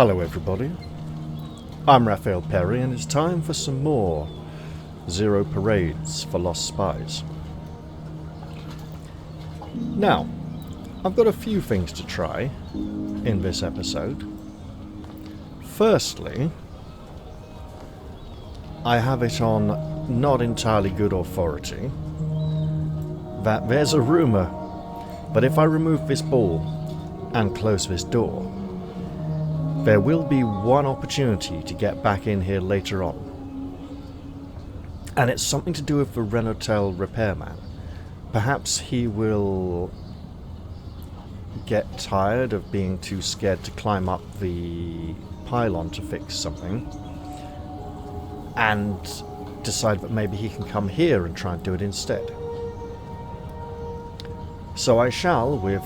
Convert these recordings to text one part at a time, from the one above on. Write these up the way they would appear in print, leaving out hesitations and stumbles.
Hello everybody, I'm Raphael Perry and it's time for some more Zero Parades for Lost Spies. Now, I've got a few things to try in this episode. Firstly, I have it on not entirely good authority that there's a rumour that if I remove this ball and close this door, there will be one opportunity to get back in here later on. And it's something to do with the Renotel repairman. Perhaps he will get tired of being too scared to climb up the pylon to fix something and decide that maybe he can come here and try and do it instead. So I shall, with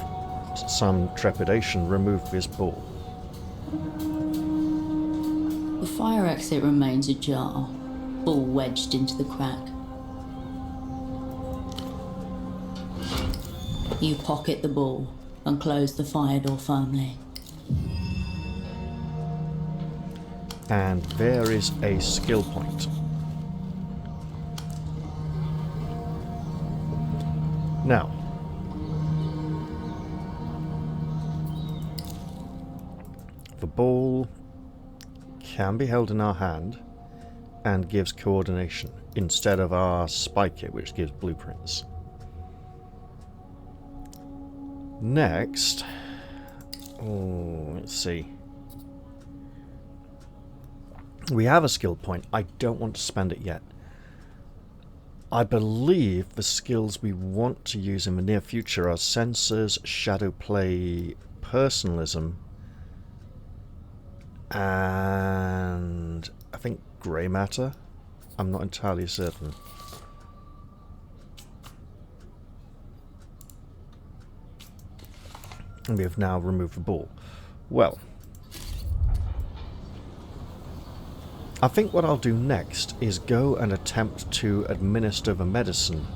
some trepidation, remove this ball. The fire exit remains ajar, ball wedged into the crack. You pocket the ball and close the fire door firmly. And there is a skill point. Now, the ball can be held in our hand and gives coordination instead of our spy kit, which gives blueprints. Next, let's see. We have a skill point. I don't want to spend it yet. I believe the skills we want to use in the near future are sensors, shadow play, personalism, and I think grey matter. I'm not entirely certain. And we have now removed the ball. Well, I think what I'll do next is go and attempt to administer the medicine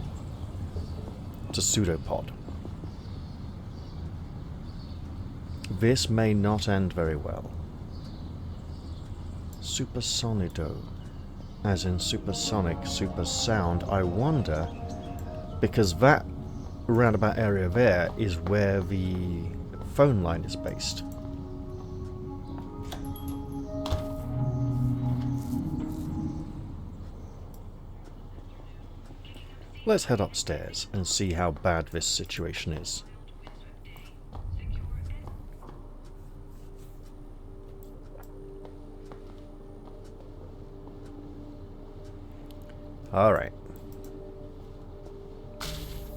to Pseudopod. This may not end very well. Supersonido, as in supersonic, super sound. I wonder, because that roundabout area there is where the phone line is based. Let's head upstairs and see how bad this situation is. Alright.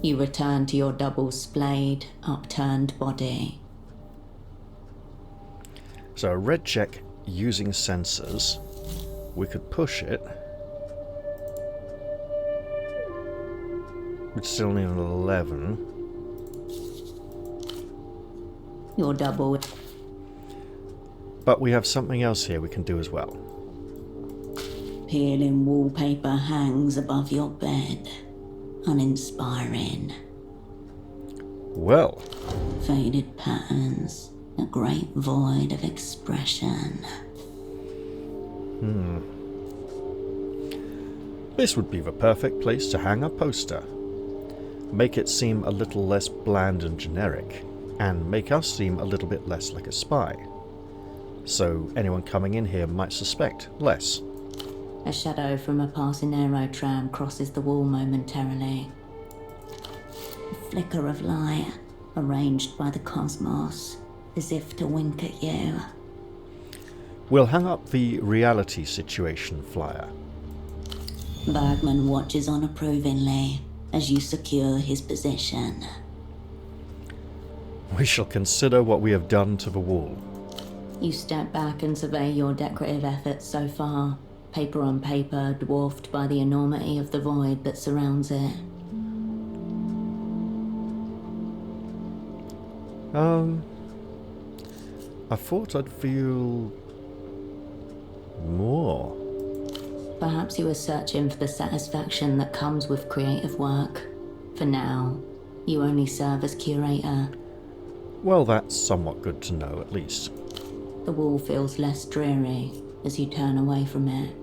You return to your double-splayed, upturned body. So a red check using sensors. We could push it. We'd still need an 11. Your double. But we have something else here we can do as well. Peeling wallpaper hangs above your bed. Uninspiring. Well. Faded patterns. A great void of expression. This would be the perfect place to hang a poster. Make it seem a little less bland and generic, and make us seem a little bit less like a spy. So anyone coming in here might suspect less. A shadow from a passing aero tram crosses the wall momentarily. A flicker of light, arranged by the cosmos, as if to wink at you. We'll hang up the reality situation flyer. Bergman watches on approvingly as you secure his position. We shall consider what we have done to the wall. You step back and survey your decorative efforts so far, paper on paper, dwarfed by the enormity of the void that surrounds it. I thought I'd feel more. Perhaps you were searching for the satisfaction that comes with creative work. For now, you only serve as curator. Well, that's somewhat good to know, at least. The wall feels less dreary as you turn away from it.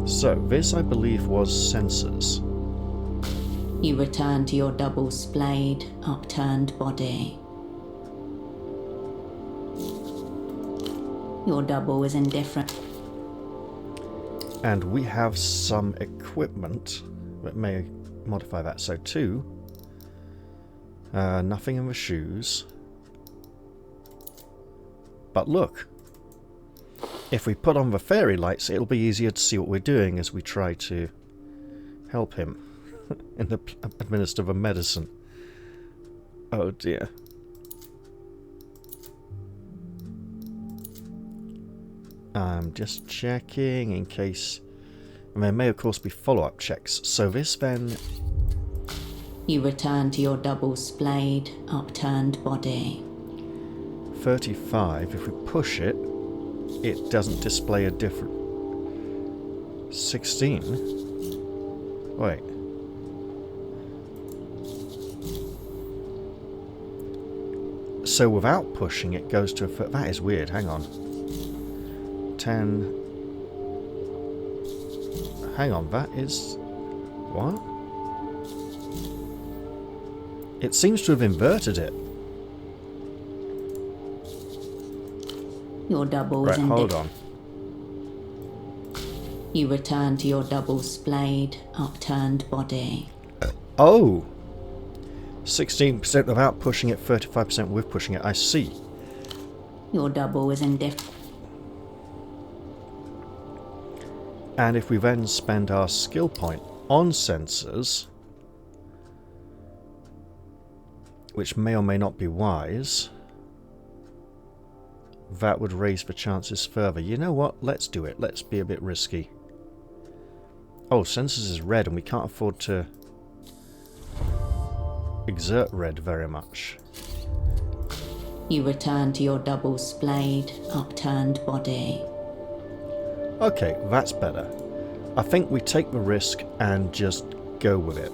So, this I believe was sensors. You return to your double-splayed, upturned body. Your double is indifferent. And we have some equipment that may modify that. So 2. Nothing in the shoes. But look. If we put on the fairy lights, it'll be easier to see what we're doing as we try to help him in the administer the medicine. Oh dear. I'm just checking in case... And there may of course be follow-up checks. So this then... You return to your double-splayed, upturned body. 35. If we push it, it doesn't display a different... 16? Wait. So without pushing it goes to a... That is weird, hang on. 10... Hang on, that is... What? It seems to have inverted it. Your double Right, is hold on. You return to your double-splayed, upturned body. Oh! 16% without pushing it, 35% with pushing it. I see. Your double is indifferent. And if we then spend our skill point on sensors, which may or may not be wise, that would raise the chances further. You know what? Let's do it. Let's be a bit risky. Oh, sensors is red and we can't afford to exert red very much. You return to your double-splayed, upturned body. Okay, that's better. I think we take the risk and just go with it.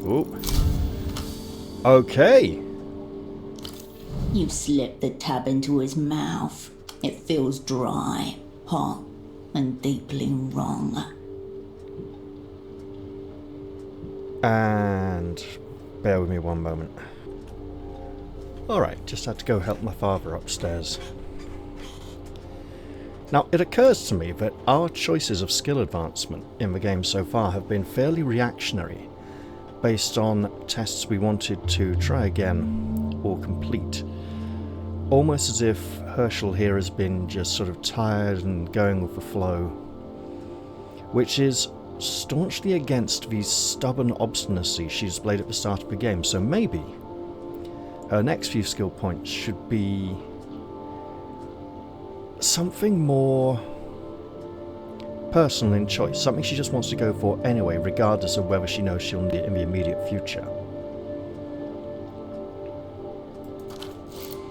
Ooh. Okay. You slip the tab into his mouth. It feels dry, hot, and deeply wrong. And bear with me one moment. Alright, just had to go help my father upstairs. Now, it occurs to me that our choices of skill advancement in the game so far have been fairly reactionary, based on tests we wanted to try again or complete. Almost as if Hershel here has been just sort of tired and going with the flow, which is staunchly against the stubborn obstinacy she displayed at the start of the game. So maybe her next few skill points should be something more personal in choice, something she just wants to go for anyway, regardless of whether she knows she'll need it in the immediate future.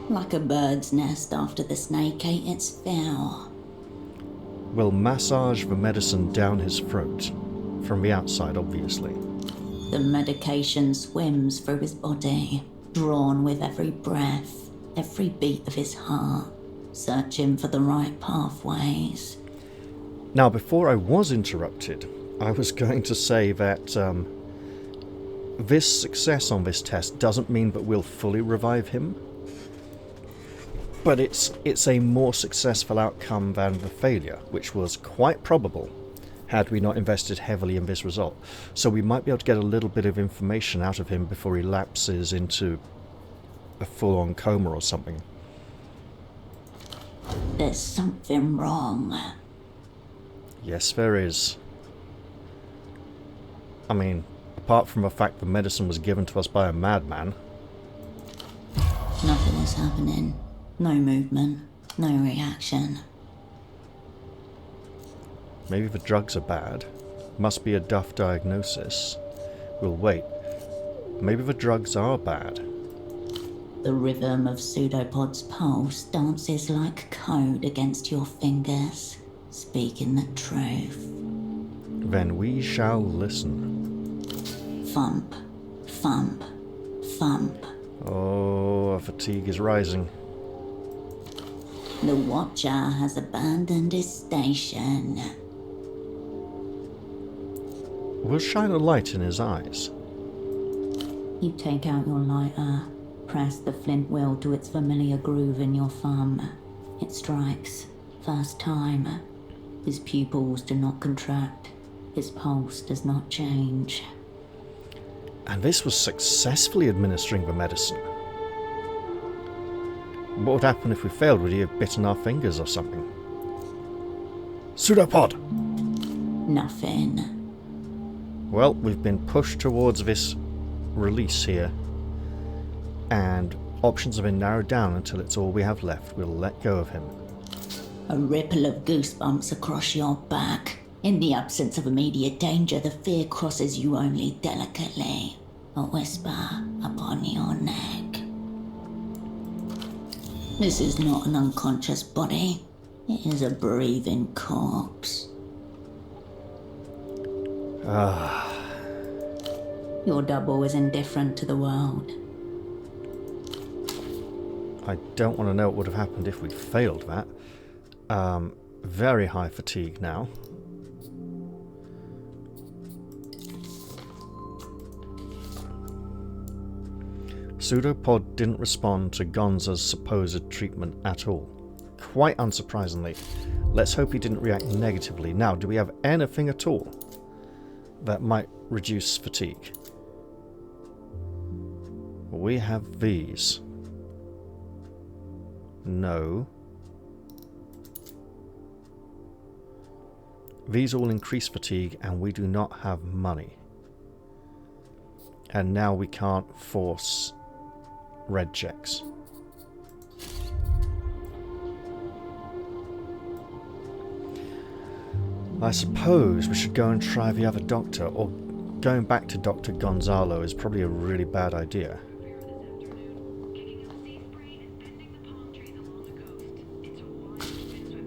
Like a bird's nest after the snake ate its fill. We'll massage the medicine down his throat, from the outside obviously. The medication swims through his body, drawn with every breath, every beat of his heart, searching for the right pathways. Now, before I was interrupted, I was going to say that this success on this test doesn't mean that we'll fully revive him, but it's a more successful outcome than the failure, which was quite probable had we not invested heavily in this result. So we might be able to get a little bit of information out of him before he lapses into a full-on coma or something. There's something wrong. Yes, there is. I mean, apart from the fact the medicine was given to us by a madman. Nothing is happening. No movement. No reaction. Maybe the drugs are bad. Must be a duff diagnosis. We'll wait. Maybe the drugs are bad. The rhythm of Pseudopod's pulse dances like code against your fingers. speaking the truth. Then we shall listen. Thump, thump, thump. Oh, our fatigue is rising. The Watcher has abandoned his station. We'll shine a light in his eyes. You take out your lighter, press the flint wheel to its familiar groove in your thumb. It strikes. First time. His pupils do not contract. His pulse does not change. And this was successfully administering the medicine. What would happen if we failed? Would he have bitten our fingers or something? Pseudopod! Nothing. Well, we've been pushed towards this release here. And options have been narrowed down until it's all we have left. We'll let go of him. A ripple of goosebumps across your back. In the absence of immediate danger, the fear crosses you only delicately. A whisper upon your neck. This is not an unconscious body. It is a breathing corpse. Your double is indifferent to the world. I don't want to know what would have happened if we'd failed that. Very high fatigue now. Pseudopod didn't respond to Gonza's supposed treatment at all. Quite unsurprisingly. Let's hope he didn't react negatively. Now, do we have anything at all that might reduce fatigue? We have these. No. These all increase fatigue, and we do not have money. And now we can't force red checks. I suppose we should go and try the other doctor, or going back to Dr. Gonzalo is probably a really bad idea.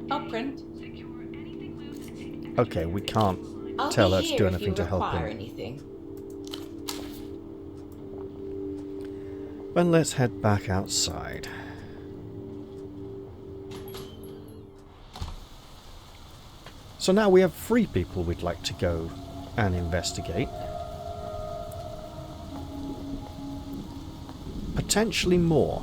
I'll print. Okay, we can't tell her to do anything to help him. Anything. Then let's head back outside. So now we have 3 people we'd like to go and investigate. Potentially more.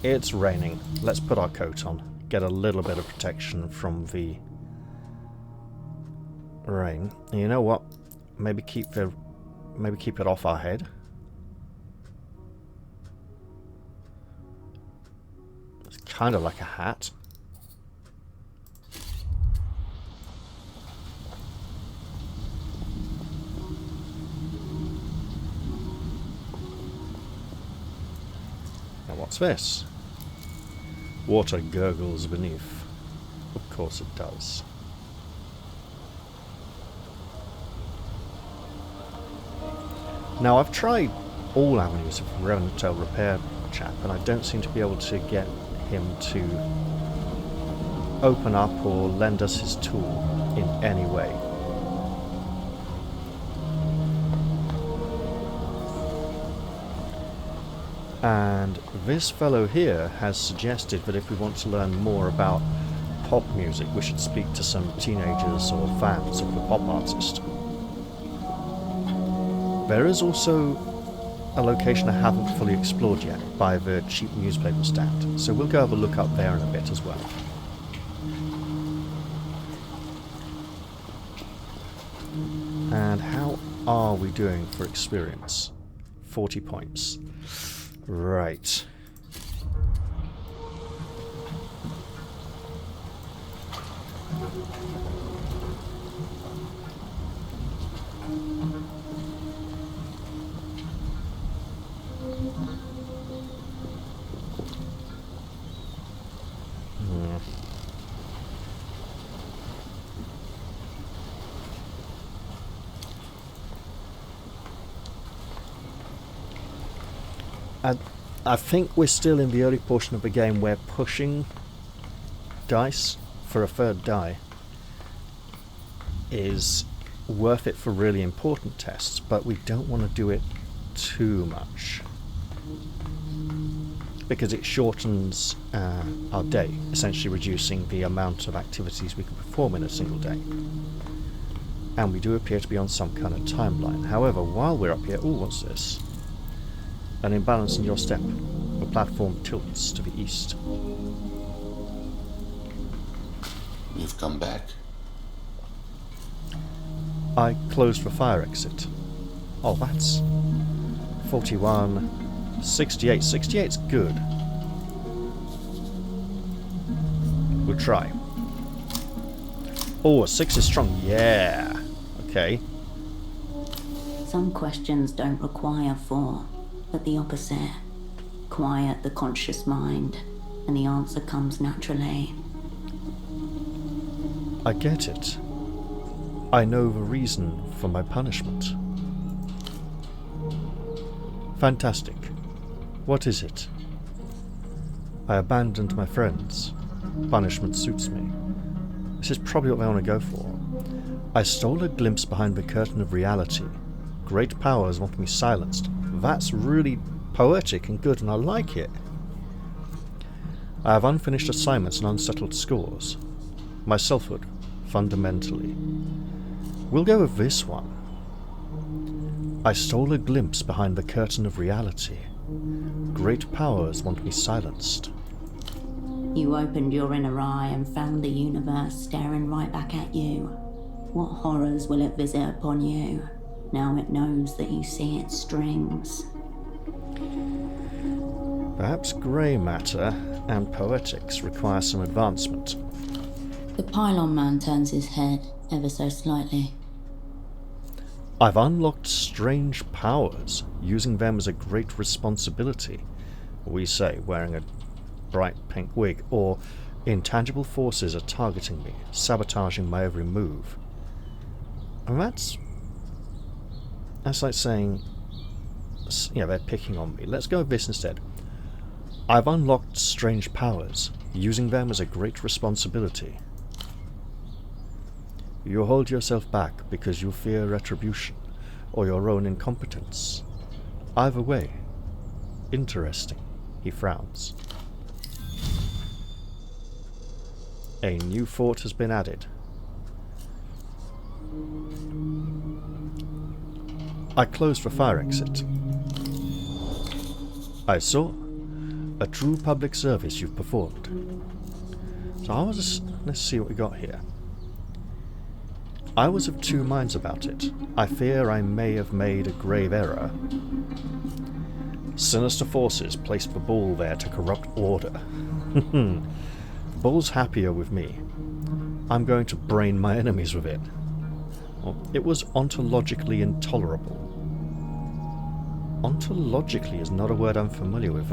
It's raining. Let's put our coat on. Get a little bit of protection from the rain. And you know what? Maybe keep it off our head. It's kind of like a hat. Now what's this? Water gurgles beneath. Of course it does. Now I've tried all avenues of rental repair chap, and I don't seem to be able to get him to open up or lend us his tool in any way. And this fellow here has suggested that if we want to learn more about pop music, we should speak to some teenagers or fans of the pop artist. There is also a location I haven't fully explored yet by the cheap newspaper stand, so we'll go have a look up there in a bit as well. And how are we doing for experience? 40 points. Right. I think we're still in the early portion of the game where pushing dice for a third die is worth it for really important tests, but we don't want to do it too much because it shortens our day, essentially reducing the amount of activities we can perform in a single day. And we do appear to be on some kind of timeline. However, while we're up here... Ooh, what's this? An imbalance in your step. The platform tilts to the east. You've come back. I closed the fire exit. Oh, that's 41, 68. 68's good. We'll try. Oh, a 6 is strong. Yeah. Okay. Some questions don't require thought, but the opposite. Quiet the conscious mind, and the answer comes naturally. I get it. I know the reason for my punishment. Fantastic. What is it? I abandoned my friends. Punishment suits me. This is probably what I want to go for. I stole a glimpse behind the curtain of reality. Great powers want me silenced. That's really poetic and good, and I like it. I have unfinished assignments and unsettled scores. My selfhood, fundamentally. We'll go with this one. I stole a glimpse behind the curtain of reality. Great powers want me silenced. You opened your inner eye and found the universe staring right back at you. What horrors will it visit upon you? Now it knows that you see its strings. Perhaps grey matter and poetics require some advancement. The pylon man turns his head ever so slightly. I've unlocked strange powers, using them as a great responsibility. We say, wearing a bright pink wig, or intangible forces are targeting me, sabotaging my every move. And that's like saying, you know, they're picking on me. Let's go with this instead. I've unlocked strange powers, using them as a great responsibility. You hold yourself back because you fear retribution, or your own incompetence. Either way, interesting. He frowns. A new thought has been added. I closed the fire exit. I saw a true public service you've performed. So let's see what we got here. I was of two minds about it. I fear I may have made a grave error. Sinister forces placed the ball there to corrupt order. The ball's happier with me. I'm going to brain my enemies with it. Well, it was ontologically intolerable. Ontologically is not a word I'm familiar with.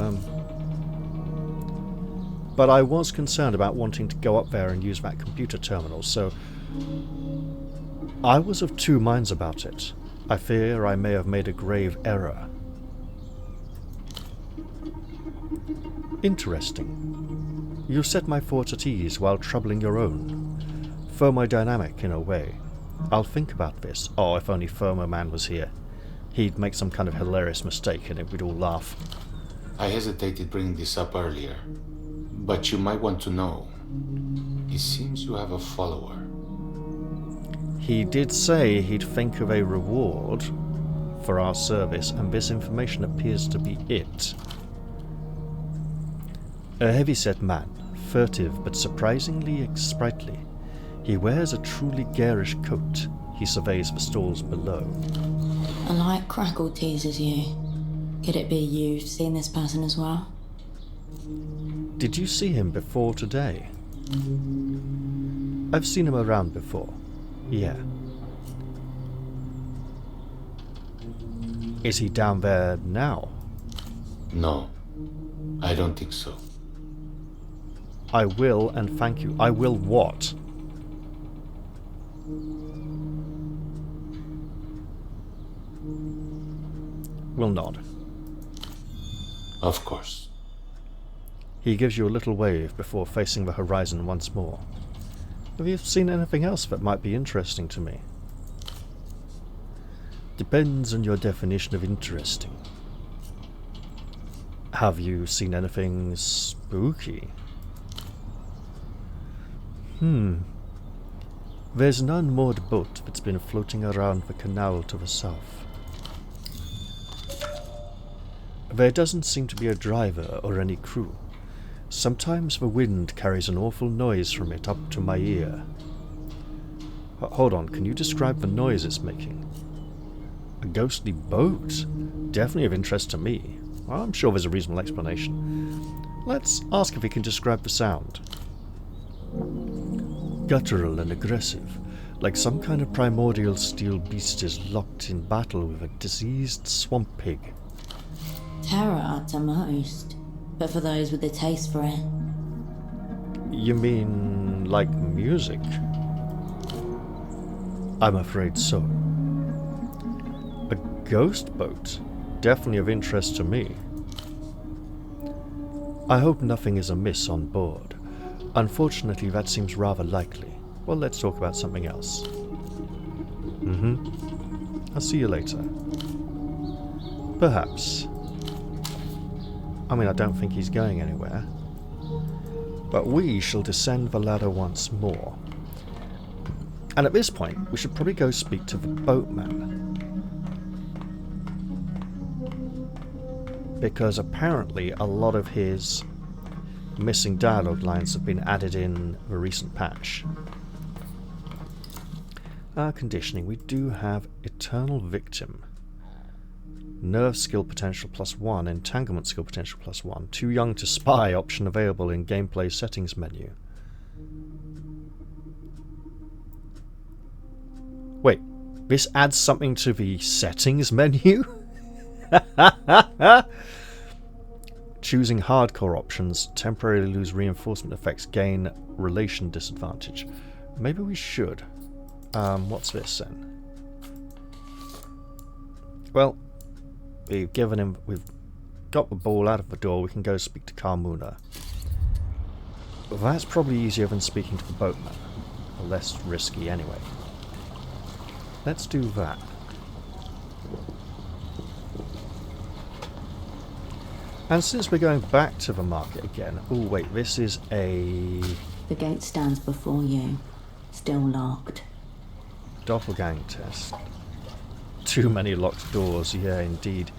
But I was concerned about wanting to go up there and use that computer terminal, so I was of two minds about it. I fear I may have made a grave error. Interesting. You set my thoughts at ease while troubling your own. Thermodynamic, in a way. I'll think about this. Oh, if only Thermo Man was here. He'd make some kind of hilarious mistake and we'd all laugh. I hesitated bringing this up earlier, but you might want to know. It seems you have a follower. He did say he'd think of a reward for our service, and this information appears to be it. A heavy-set man, furtive but surprisingly sprightly. He wears a truly garish coat. He surveys the stalls below. A light crackle teases you. Could it be you've seen this person as well? Did you see him before today? I've seen him around before. Yeah. Is he down there now? No, I don't think so. I will, and thank you. I will what? Will nod. Of course. He gives you a little wave before facing the horizon once more. Have you seen anything else that might be interesting to me? Depends on your definition of interesting. Have you seen anything spooky? There's an unmoored boat that's been floating around the canal to the south. There doesn't seem to be a driver or any crew. Sometimes the wind carries an awful noise from it up to my ear. Hold on, can you describe the noise it's making? A ghostly boat? Definitely of interest to me. Well, I'm sure there's a reasonable explanation. Let's ask if he can describe the sound. Guttural and aggressive, like some kind of primordial steel beast is locked in battle with a diseased swamp pig. Terror to most, but for those with a taste for it. You mean like music? I'm afraid so. A ghost boat? Definitely of interest to me. I hope nothing is amiss on board. Unfortunately, that seems rather likely. Well, let's talk about something else. I'll see you later. Perhaps. I mean, I don't think he's going anywhere. But we shall descend the ladder once more. And at this point, we should probably go speak to the boatman. Because apparently a lot of his missing dialogue lines have been added in the recent patch. Conditioning. We do have Eternal Victim. Nerve skill potential +1, entanglement skill potential +1. Too young to spy option available in gameplay settings menu. Wait, this adds something to the settings menu? Choosing hardcore options, temporarily lose reinforcement effects, gain relation disadvantage. Maybe we should. What's this then? Well, we've got the ball out of the door, we can go speak to Carmuna. That's probably easier than speaking to the boatman. Or less risky anyway. Let's do that. And since we're going back to the market again... Oh wait, this is a... The gate stands before you, still locked. Doppelgang test. Too many locked doors, yeah indeed.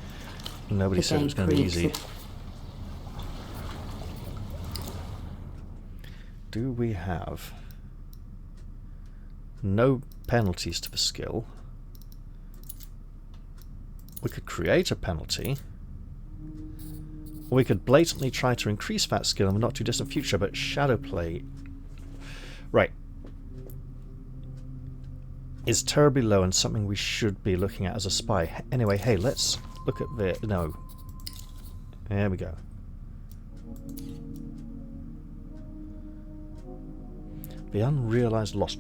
Nobody said it was going to be easy. Do we have... No penalties to the skill. We could create a penalty. Or we could blatantly try to increase that skill in the not too distant future, but shadowplay... Right. Is terribly low and something we should be looking at as a spy. Anyway, hey, let's look at the... No. There we go. The unrealized loss.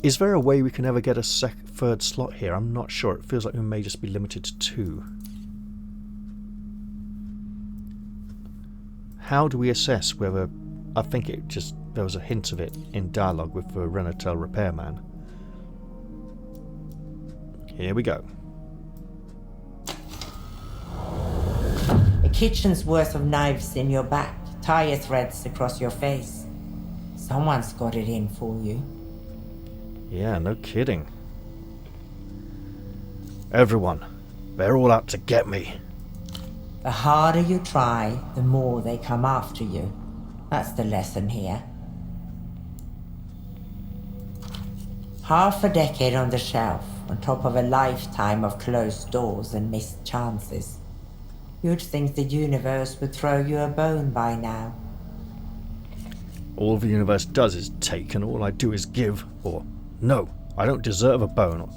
Is there a way we can ever get a third slot here? I'm not sure. It feels like we may just be limited to 2. How do we assess whether... I think it just... There was a hint of it in dialogue with the Renatel repairman. Here we go. A kitchen's worth of knives in your back, tire threads across your face. Someone's got it in for you. Yeah, no kidding. Everyone, they're all out to get me. The harder you try, the more they come after you. That's the lesson here. Half a decade on the shelf, on top of a lifetime of closed doors and missed chances. You'd think the universe would throw you a bone by now. All the universe does is take, and all I do is give. Or, no, I don't deserve a bone. Or,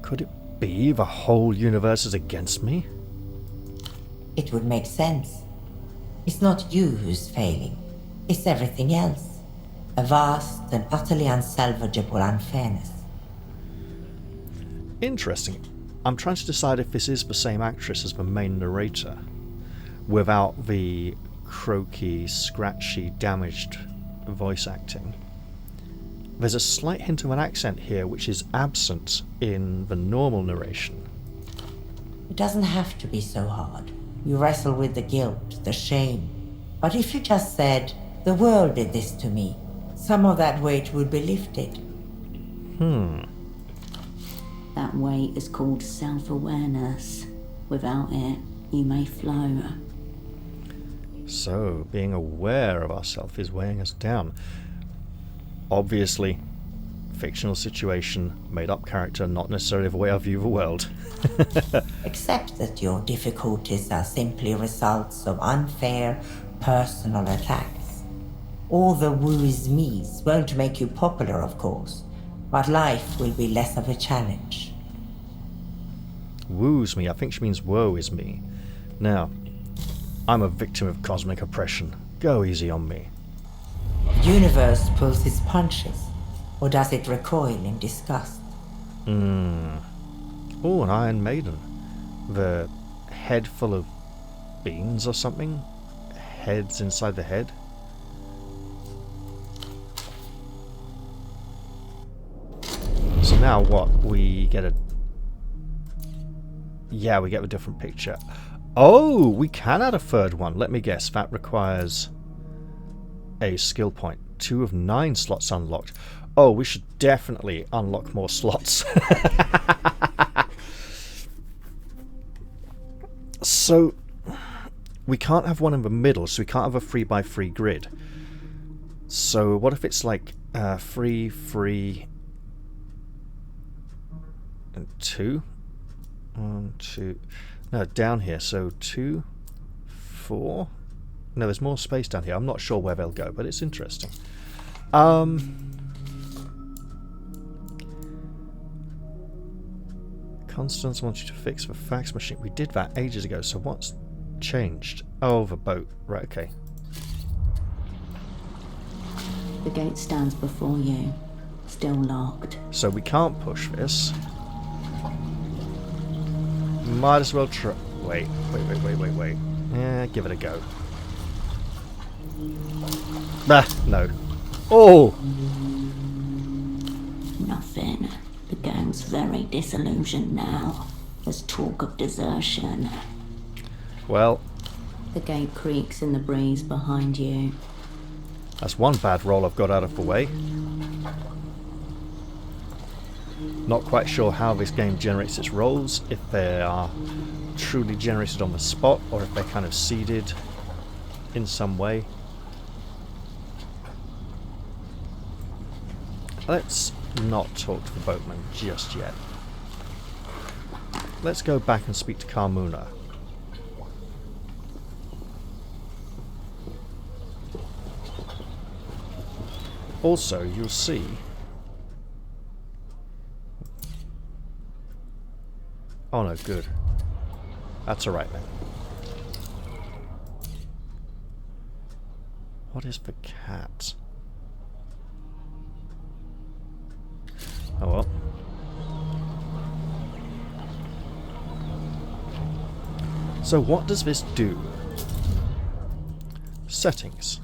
could it be the whole universe is against me? It would make sense. It's not you who's failing. It's everything else. A vast and utterly unsalvageable unfairness. Interesting. I'm trying to decide if this is the same actress as the main narrator, without the croaky, scratchy, damaged voice acting. There's a slight hint of an accent here which is absent in the normal narration. It doesn't have to be so hard. You wrestle with the guilt, the shame. But if you just said, the world did this to me, some of that weight would be lifted. That weight is called self-awareness. Without it, you may float. So, being aware of ourselves is weighing us down. Obviously, fictional situation, made-up character, not necessarily the way I view the world. Except that your difficulties are simply results of unfair personal attacks. All the woe-is-me's won't make you popular, of course, but life will be less of a challenge. Woos me, I think she means woe is me. Now, I'm a victim of cosmic oppression. Go easy on me. The universe pulls its punches, or does it recoil in disgust? Oh, an Iron Maiden. The head full of beans or something? Heads inside the head? So now what? We get a... Yeah, we get a different picture. Oh, we can add a third one. Let me guess. That requires a skill point. 2 of 9 slots unlocked. Oh, we should definitely unlock more slots. So, we can't have one in the middle, so we can't have a 3x3 grid. So, what if it's like 3, 3, and 2? 1, 2... No, down here, so 2, 4... No, there's more space down here. I'm not sure where they'll go, but it's interesting. Constance wants you to fix the fax machine. We did that ages ago, so what's changed? Oh, the boat. Right, okay. The gate stands before you, still locked. So we can't push this. Might as well try... Wait. Yeah, give it a go. Ah, no. Oh! Nothing. The gang's very disillusioned now. There's talk of desertion. Well, The gate creaks in the breeze behind you. that's one bad roll I've got out of the way. Not quite sure how this game generates its rolls, if they are truly generated on the spot, or if they're kind of seeded in some way. Let's not talk to the boatman just yet. Let's go back and speak to Carmuna. Also, you'll see... Oh no, good. That's alright then. What is the cat? Oh well. So what does this do? Settings.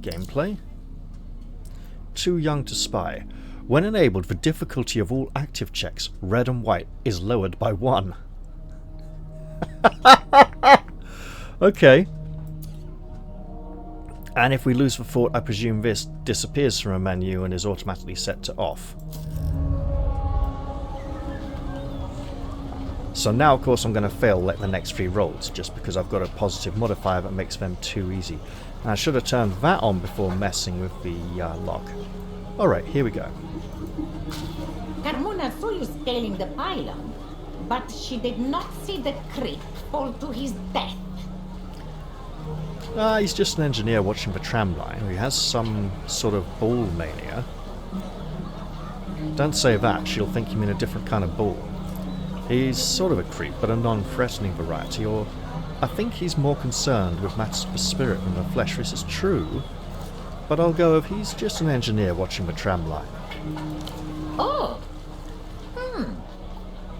Gameplay. Too young to spy. When enabled, the difficulty of all active checks, red and white, is lowered by 1. Okay. And if we lose the thought, I presume this disappears from a menu and is automatically set to off. So now, of course, I'm going to fail like the next 3 rolls, just because I've got a positive modifier that makes them too easy. And I should have turned that on before messing with the lock. Alright, here we go. Carmona saw you scaling the pylon, but she did not see the creep fall to his death. He's just an engineer watching the tram line. He has some sort of bull mania. Don't say that, she'll think you mean a different kind of bull. He's sort of a creep, but a non-threatening variety, or I think he's more concerned with matters of the spirit than the flesh. This is true, but I'll go with he's just an engineer watching the tram line. Oh.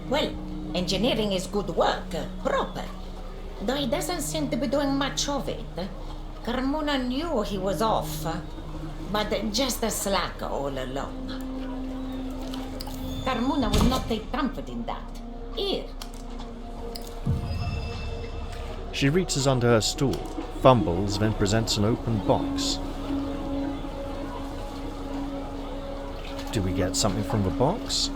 Well, engineering is good work, proper. though he doesn't seem to be doing much of it. Carmona knew he was off, but just a slacker all along. Carmona will not take comfort in that. Here. She reaches under her stool, fumbles, then presents an open box. Do we get something from the box?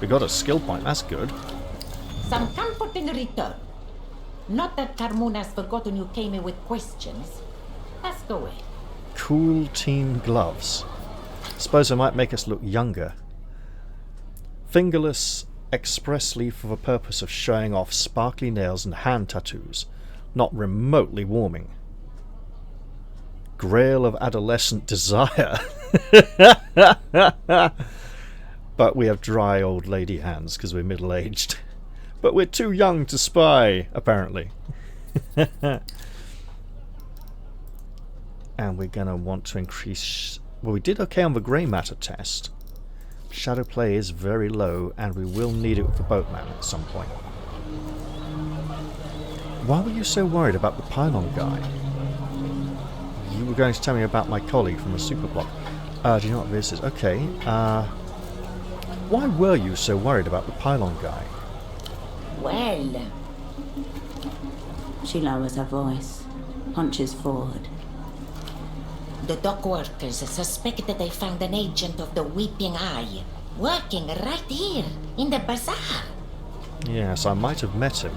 We got a skill point, that's good. Some comfort in return. Not that Carmona's forgotten you came in with questions. Ask away. Cool team gloves. Suppose they might make us look younger. Fingerless, expressly for the purpose of showing off sparkly nails and hand tattoos. Not remotely warming. Grail of adolescent desire. But we have dry old lady hands because we're middle-aged. But we're too young to spy, apparently. And we're going to want to increase... Well, we did okay on the grey matter test. Shadow play is very low, and we will need it with the boatman at some point. Why were you so worried about the pylon guy? You were going to tell me about my colleague from the superblock. Do you know what this is? Okay. Why were you so worried about the pylon guy? Well... She lowers her voice, punches forward. The dock workers suspect that they found an agent of the Weeping Eye working right here in the bazaar. Yes, I might have met him.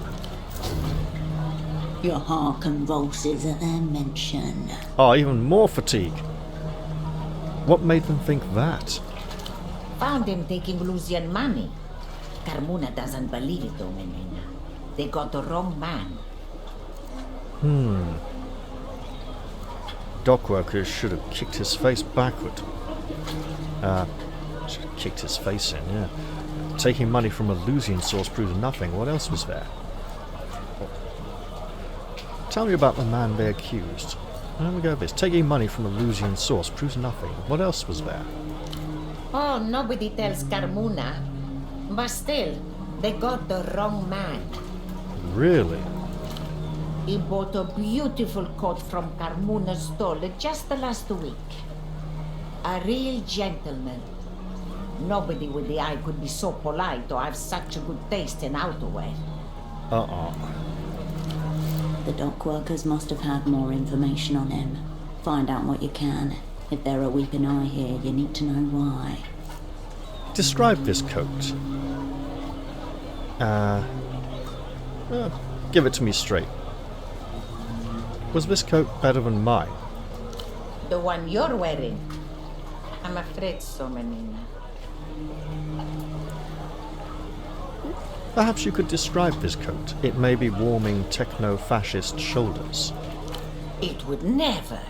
Your heart convulses at their mention. Oh, even more fatigue. What made them think that? Found him taking Lucian money. Carmona doesn't believe it, though, Menina. They got the wrong man. Dock workers should have kicked his face backward. Should have kicked his face in, yeah. Taking money from a Lucian source proves nothing. What else was there? Tell me about the man they accused. There we go with this. Taking money from a Lucian source proves nothing. What else was there? Oh, nobody tells Carmona. But still, they got the wrong man. Really? He bought a beautiful coat from Carmona's stall just last week. A real gentleman. Nobody with the eye could be so polite or have such a good taste in outerwear. The dock workers must have had more information on him. Find out what you can. If there are Weeping Eye here, you need to know why. Describe this coat. Give it to me straight. Was this coat better than mine? The one you're wearing? I'm afraid so, Menina. Perhaps you could describe this coat. It may be warming techno-fascist shoulders. It would never.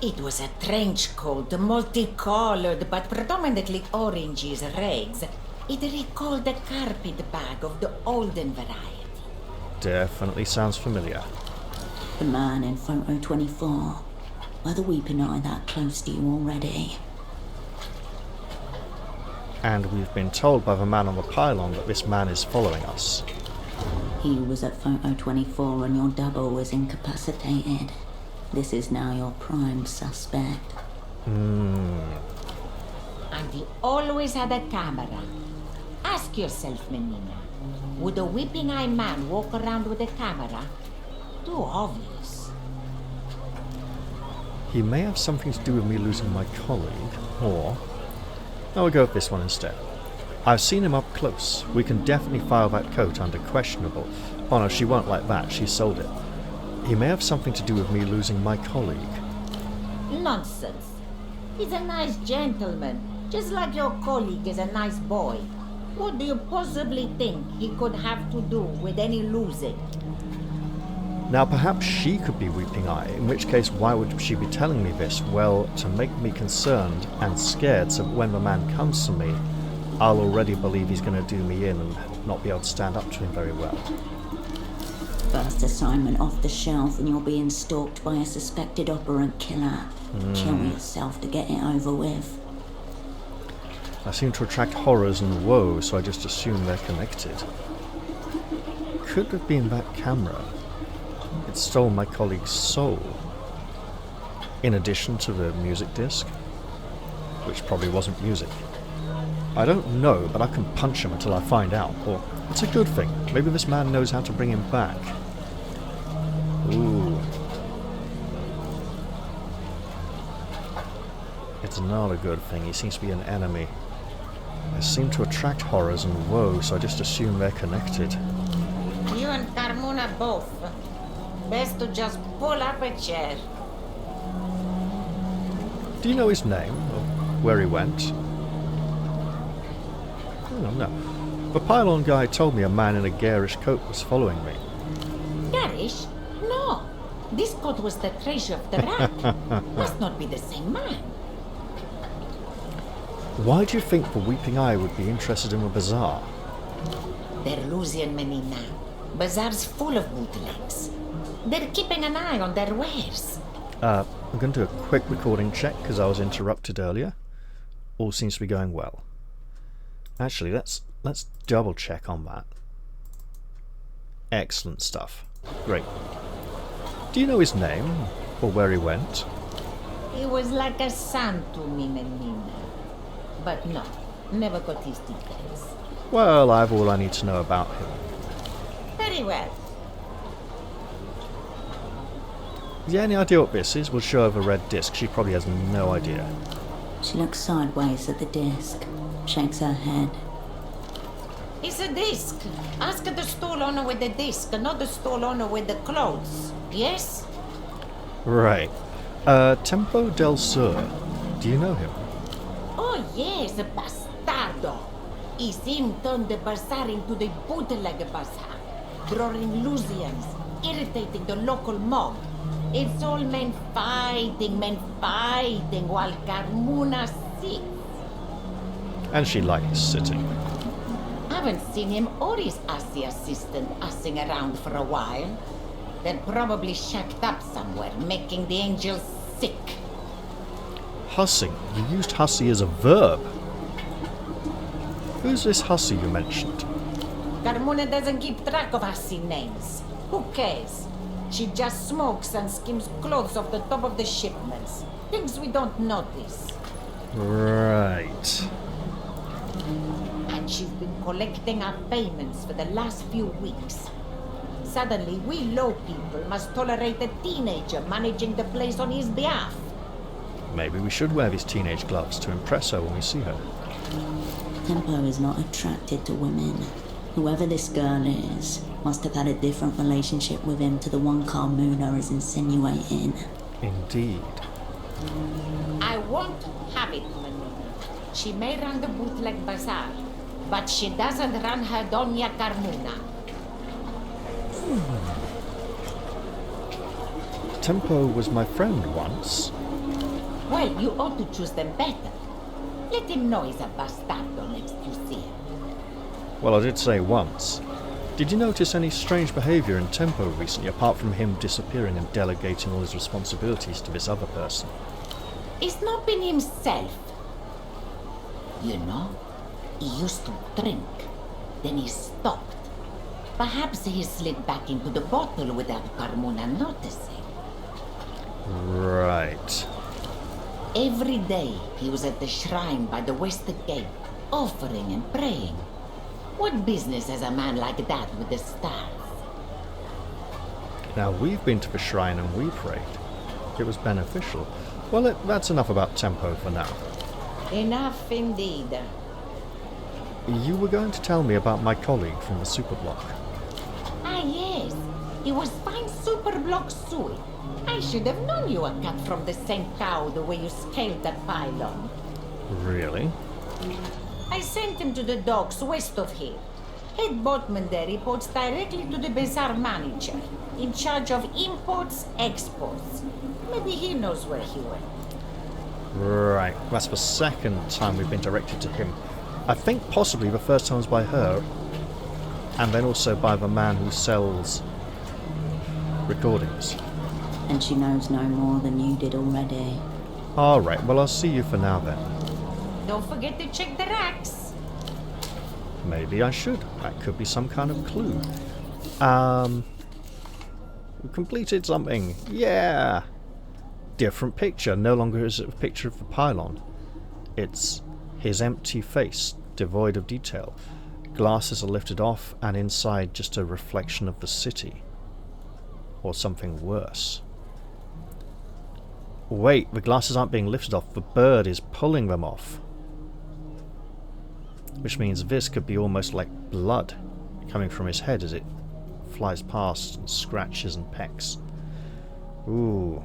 It was a trench coat, multicolored but predominantly oranges rags. It recalled the carpet bag of the olden variety. Definitely sounds familiar. The man in photo 24. Were the Weeping Eye that close to you already? And we've been told by the man on the pylon that this man is following us. He was at photo 24 and your double was incapacitated. This is now your prime suspect. And he always had a camera. Ask yourself, Menina. Would a Weeping Eye man walk around with a camera? Too obvious. He may have something to do with me losing my colleague, or... I'll go with this one instead. I've seen him up close. We can definitely file that coat under questionable. Oh no, she won't like that. She sold it. He may have something to do with me losing my colleague. Nonsense. He's a nice gentleman, just like your colleague is a nice boy. What do you possibly think he could have to do with any losing? Now perhaps she could be Weeping Eye, in which case why would she be telling me this? Well, to make me concerned and scared so that when the man comes to me, I'll already believe he's going to do me in and not be able to stand up to him very well. First assignment off the shelf and you're being stalked by a suspected operant killer. Kill yourself to get it over with. I seem to attract horrors and woe, so I just assume they're connected. Could have been that camera. it stole my colleague's soul. In addition to the music disc, which probably wasn't music. I don't know, but I can punch him until I find out. Or it's a good thing. Maybe this man knows how to bring him back. Ooh. It's not a good thing. He seems to be an enemy. They seem to attract horrors and woe, so I just assume they're connected. You and Carmona both. Best to just pull up a chair. Do you know his name, or where he went? Oh, no. The pylon guy told me a man in a garish coat was following me. Garish? No. This coat was the treasure of the rat. Must not be the same man. Why do you think the Weeping Eye would be interested in a bazaar? They're losing money now. Bazaar's full of bootlegs. They're keeping an eye on their wares. I'm going to do a quick recording check because I was interrupted earlier. All seems to be going well. Actually, let's double check on that. Excellent stuff. Great. Do you know his name or where he went? He was like a son to me, Menina. But no, never got his details. Well, I have all I need to know about him. Very well. Yeah, any idea what this is? We'll show her the red disc. She probably has no idea. She looks sideways at the disc, shakes her head. It's a disc. Ask the stall owner with the disc, not the stall owner with the clothes. Yes? Right. Tempo del Sur. Do you know him? Oh yes, bastardo. It's him turned the bazaar into the bootleg bazaar, drawing Lusians, irritating the local mob. It's all men fighting, while Carmona sits. And she likes sitting. Haven't seen him or his assy assistant assing around for a while. They're probably shacked up somewhere, making the angels sick. Hussing. You used hussy as a verb. Who's this hussy you mentioned? Carmona doesn't keep track of hussy names. Who cares? She just smokes and skims clothes off the top of the shipments. Things we don't notice. Right. And she's been collecting our payments for the last few weeks. Suddenly, we low people must tolerate a teenager managing the place on his behalf. Maybe we should wear these teenage gloves to impress her when we see her. Tempo is not attracted to women. Whoever this girl is must have had a different relationship with him to the one Carmona is insinuating. Indeed. I won't have it, Manina. She may run the bootleg bazaar, but she doesn't run her Doña Carmona. Tempo was my friend once. Well, you ought to choose them better. Let him know he's a bastardo next you see him. Well, I did say once. Did you notice any strange behaviour in Tempo recently, apart from him disappearing and delegating all his responsibilities to this other person? He's not been himself. You know, he used to drink. Then he stopped. Perhaps he slid back into the bottle without Carmona noticing. Right. Every day he was at the shrine by the west gate, offering and praying. What business has a man like that with the stars? Now, we've been to the shrine and we prayed. It was beneficial. Well, that's enough about Tempo for now. Enough indeed. You were going to tell me about my colleague from the superblock. Ah, yes. He was fine superblock suey. I should have known you were cut from the same cow the way you scaled that pylon. Really? I sent him to the docks west of here. Head boatman there reports directly to the bazaar manager, in charge of imports, exports. Maybe he knows where he went. Right. That's the second time we've been directed to him. I think possibly the first time was by her, and then also by the man who sells recordings. And she knows no more than you did already. Alright, well I'll see you for now then. Don't forget to check the racks. Maybe I should. That could be some kind of clue. We completed something! Yeah! Different picture. No longer is it a picture of the pylon. It's his empty face, devoid of detail. Glasses are lifted off, and inside just a reflection of the city. Or something worse. Wait, the glasses aren't being lifted off. The bird is pulling them off. Which means this could be almost like blood coming from his head as it flies past and scratches and pecks. Ooh.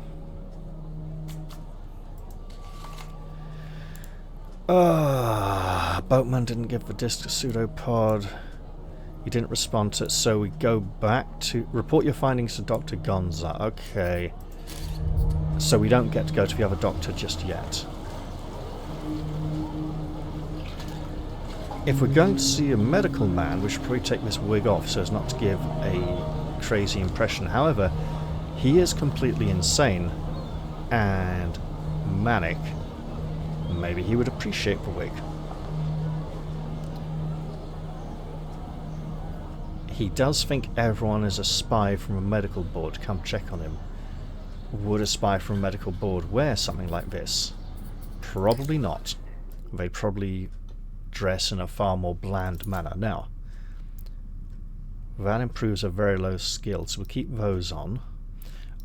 Boatman didn't give the disc a pseudopod. He didn't respond to it, so we go back to... Report your findings to Dr. Gonza. Okay. So we don't get to go to the other doctor just yet. If we're going to see a medical man, we should probably take this wig off so as not to give a crazy impression. However, he is completely insane and manic. Maybe he would appreciate the wig. He does think everyone is a spy from a medical board to come check on him. Would a spy from a medical board wear something like this? Probably not. They probably dress in a far more bland manner. Now, that improves a very low skill, so we'll keep those on.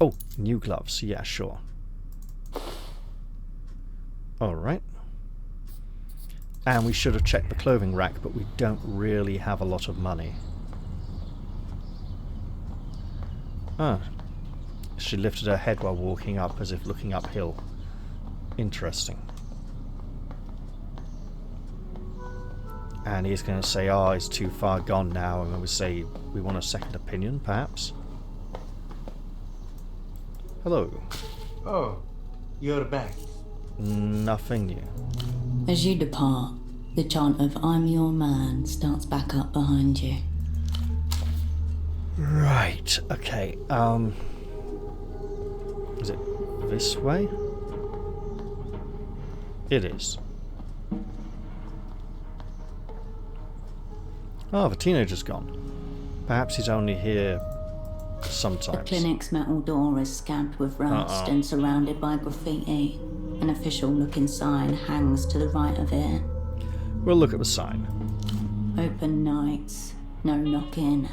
Oh, new gloves. Yeah, sure. Alright. And we should have checked the clothing rack, but we don't really have a lot of money. Ah. She lifted her head while walking up, as if looking uphill. Interesting. And he's going to say, oh, it's too far gone now, and we say, we want a second opinion, perhaps? Hello. Oh, you're back. Nothing new. As you depart, the chant of "I'm your man" starts back up behind you. Right, okay, is it this way? It is. Oh, the teenager's gone. Perhaps he's only here sometimes. The clinic's metal door is scabbed with rust and surrounded by graffiti. An official-looking sign hangs to the right of it. We'll look at the sign. Open nights, no knocking.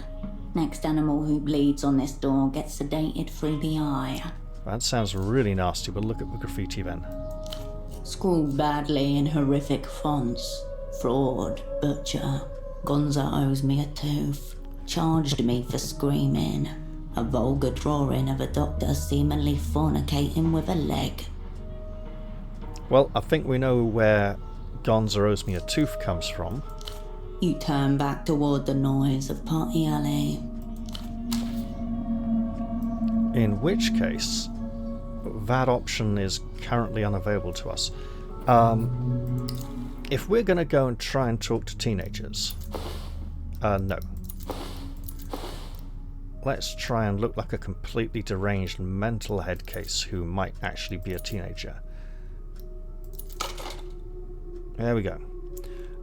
Next animal who bleeds on this door gets sedated through the eye. That sounds really nasty, but look at the graffiti then. Scrawled badly in horrific fonts. Fraud, butcher. Gonza owes me a tooth. Charged me for screaming. A vulgar drawing of a doctor seemingly fornicating with a leg. Well, I think we know where Gonza owes me a tooth comes from. You turn back toward the noise of Party Alley. In which case, that option is currently unavailable to us. If we're going to go and try and talk to teenagers, no. Let's try and look like a completely deranged mental head case who might actually be a teenager. There we go.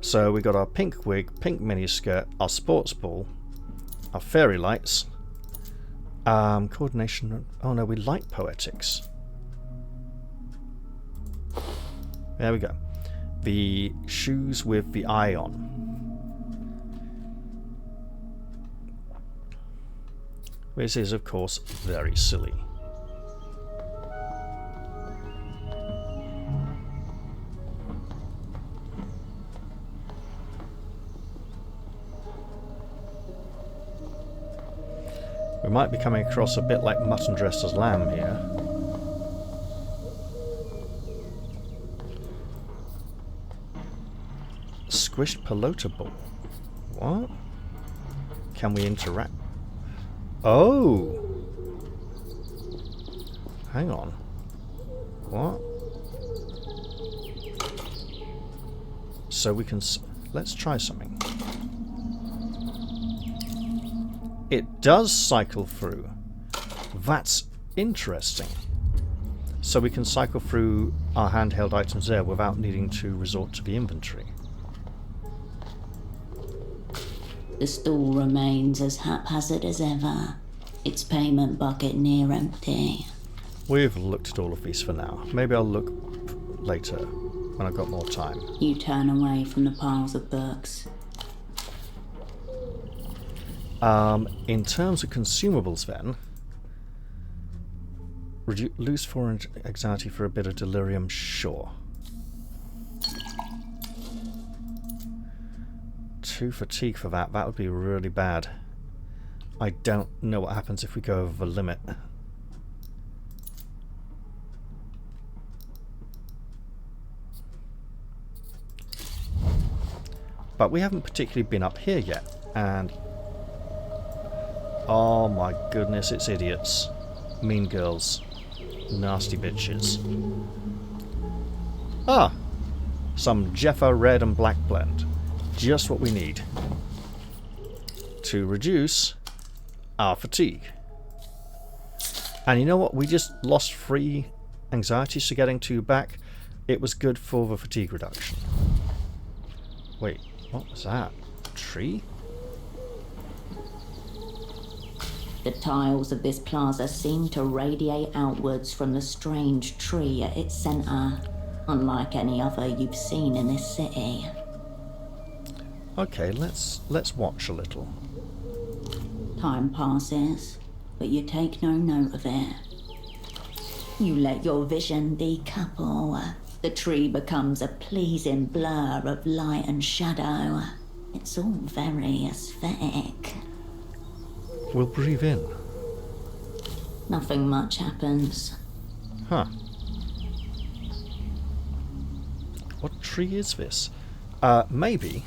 So we got our pink wig, pink miniskirt, our sports ball, our fairy lights, coordination. Oh no, we like poetics. There we go. The shoes with the eye on. This is, of course, very silly. We might be coming across a bit like mutton dressed as lamb here. Squished pelota ball. What? Can we interact? Oh! Hang on. What? So we can... Let's try something. It does cycle through. That's interesting. So we can cycle through our handheld items there without needing to resort to the inventory. The stool remains as haphazard as ever. Its payment bucket near empty. We've looked at all of these for now. Maybe I'll look later when I've got more time. You turn away from the piles of books. In terms of consumables then, lose 4 anxiety for a bit of delirium, sure. 2 fatigue for that, that would be really bad. I don't know what happens if we go over the limit. But we haven't particularly been up here yet, and oh my goodness, it's idiots. Mean girls. Nasty bitches. Ah! Some Jeffa red and black blend. Just what we need. To reduce our fatigue. And you know what? We just lost 3 anxiety, so getting 2 back, it was good for the fatigue reduction. Wait, what was that? A tree? The tiles of this plaza seem to radiate outwards from the strange tree at its center, unlike any other you've seen in this city. Okay, let's watch a little. Time passes, but you take no note of it. You let your vision decouple. The tree becomes a pleasing blur of light and shadow. It's all very aesthetic. We'll breathe in. Nothing much happens. Huh. What tree is this? Maybe,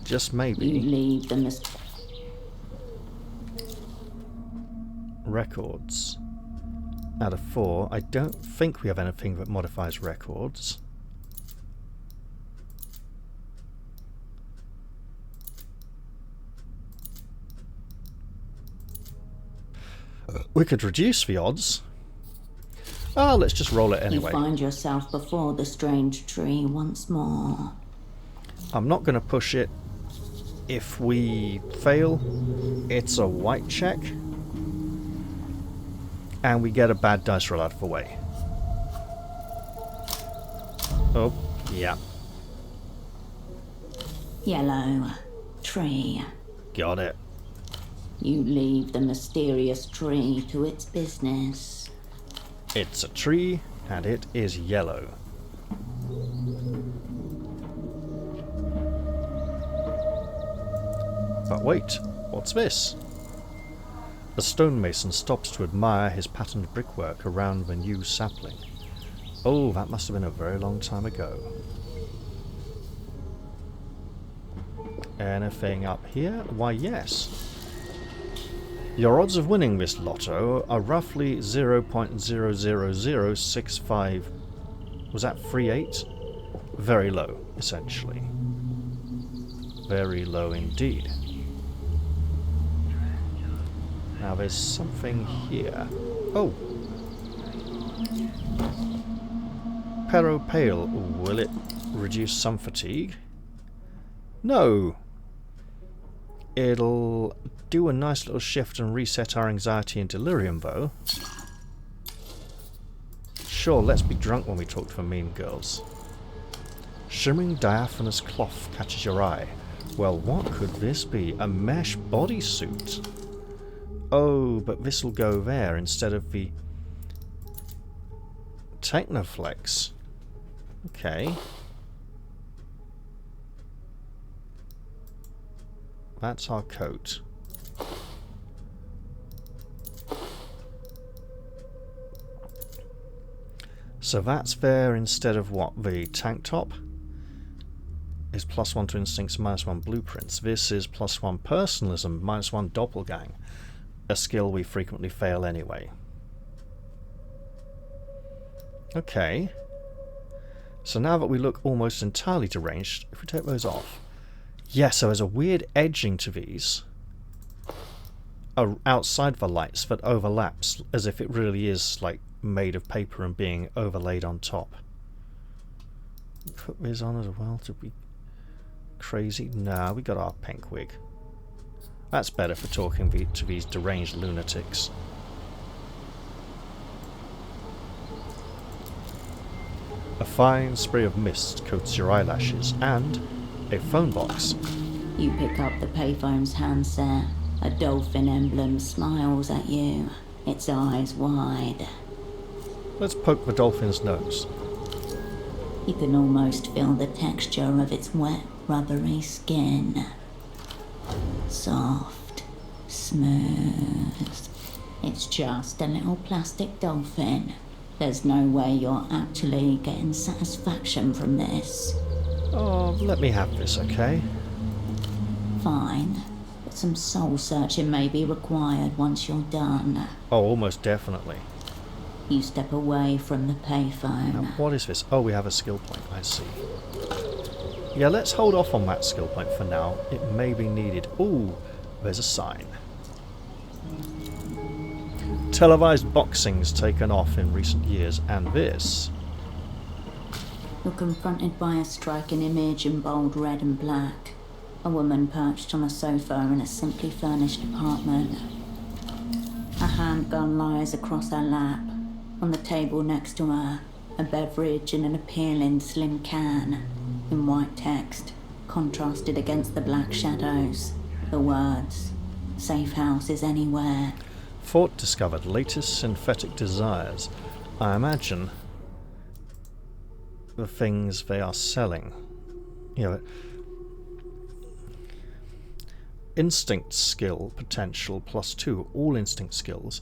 just maybe, You leave them as records. Out of 4, I don't think we have anything that modifies records. We could reduce the odds. Ah, let's just roll it anyway. You find yourself before the strange tree once more. I'm not going to push it. If we fail, it's a white check. And we get a bad dice roll out of the way. Oh, yeah. Yellow tree. Got it. You leave the mysterious tree to its business. It's a tree, and it is yellow. But wait, what's this? The stonemason stops to admire his patterned brickwork around the new sapling. Oh, that must have been a very long time ago. Anything up here? Why, yes. Your odds of winning this lotto are roughly 0.00065... Was that 38? Very low, essentially. Very low indeed. Now there's something here. Oh! Pero Pale. Will it reduce some fatigue? No! It'll do a nice little shift and reset our anxiety and delirium, though. Sure, let's be drunk when we talk to the mean girls. Shimmering diaphanous cloth catches your eye. Well, what could this be? A mesh bodysuit? Oh, but this'll go there instead of the Technoflex. Okay. That's our coat. So that's there instead of what? The tank top is +1 to instincts, -1 blueprints. This is +1 personalism, -1 doppelgang. A skill we frequently fail anyway. Okay. So now that we look almost entirely deranged, if we take those off. Yeah, so there's a weird edging to these. Outside the lights that overlaps, as if it really is like made of paper and being overlaid on top. Put this on as well to be crazy. Nah, we got our pink wig. That's better for talking to these deranged lunatics. A fine spray of mist coats your eyelashes, and a phone box. You pick up the payphone's handset. A dolphin emblem smiles at you, its eyes wide. Let's poke the dolphin's nose. You can almost feel the texture of its wet, rubbery skin. Soft, smooth. It's just a little plastic dolphin. There's no way you're actually getting satisfaction from this. Oh, let me have this, okay? Fine, but some soul searching may be required once you're done. Oh, almost definitely. You step away from the payphone. Now, what is this? Oh, we have a skill point, I see. Yeah, let's hold off on that skill point for now. It may be needed. Ooh, there's a sign. Televised boxing's taken off in recent years, and this. You're confronted by a striking image in bold red and black. A woman perched on a sofa in a simply furnished apartment. A handgun lies across her lap. On the table next to her, a beverage in an appealing slim can. In white text, contrasted against the black shadows, the words, "Safe house is anywhere." Fort discovered latest synthetic desires. I imagine the things they are selling. You know, instinct skill potential +2, all instinct skills.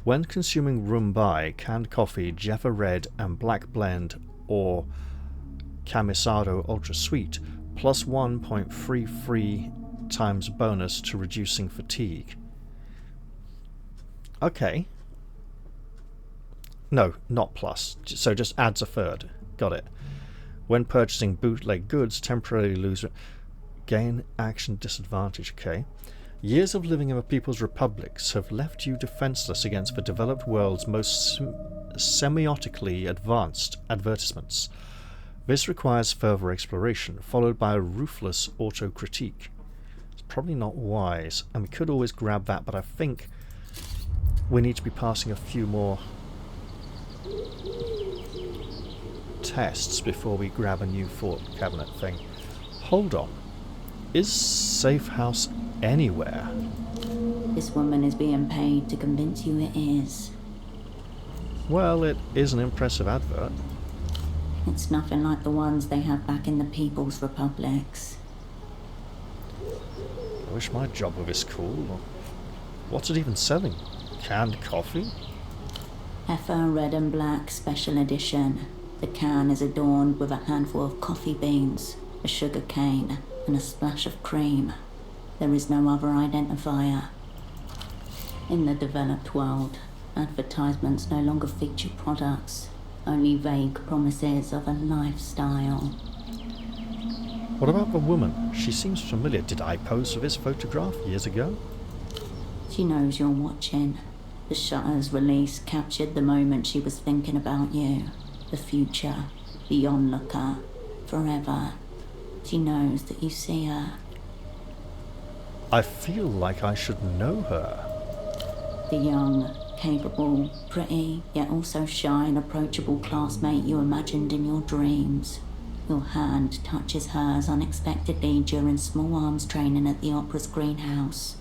When consuming rumbai, canned coffee, Jaffa Red and Black Blend, or Camisado Ultra Sweet, plus 1.33 times bonus to reducing fatigue. Okay. No, not plus. So just adds a third. Got it. When purchasing bootleg goods, temporarily lose... Gain action disadvantage. Okay. Years of living in the People's Republics have left you defenseless against the developed world's most semiotically advanced advertisements. This requires further exploration, followed by a ruthless auto-critique. It's probably not wise, and we could always grab that, but I think we need to be passing a few more tests before we grab a new fort cabinet thing. Hold on. Is Safe House anywhere? This woman is being paid to convince you it is. Well, it is an impressive advert. It's nothing like the ones they have back in the People's Republics. I wish my job were this cool. What's it even selling? Canned coffee? Heifer Red and Black Special Edition. The can is adorned with a handful of coffee beans, a sugar cane, and a splash of cream. There is no other identifier. In the developed world, advertisements no longer feature products, only vague promises of a lifestyle. What about the woman? She seems familiar. Did I pose for this photograph years ago? She knows you're watching. The shutter's release captured the moment she was thinking about you. The future, the onlooker, forever. She knows that you see her. I feel like I should know her. The young, capable, pretty, yet also shy and approachable classmate you imagined in your dreams. Your hand touches hers unexpectedly during small arms training at the opera's greenhouse.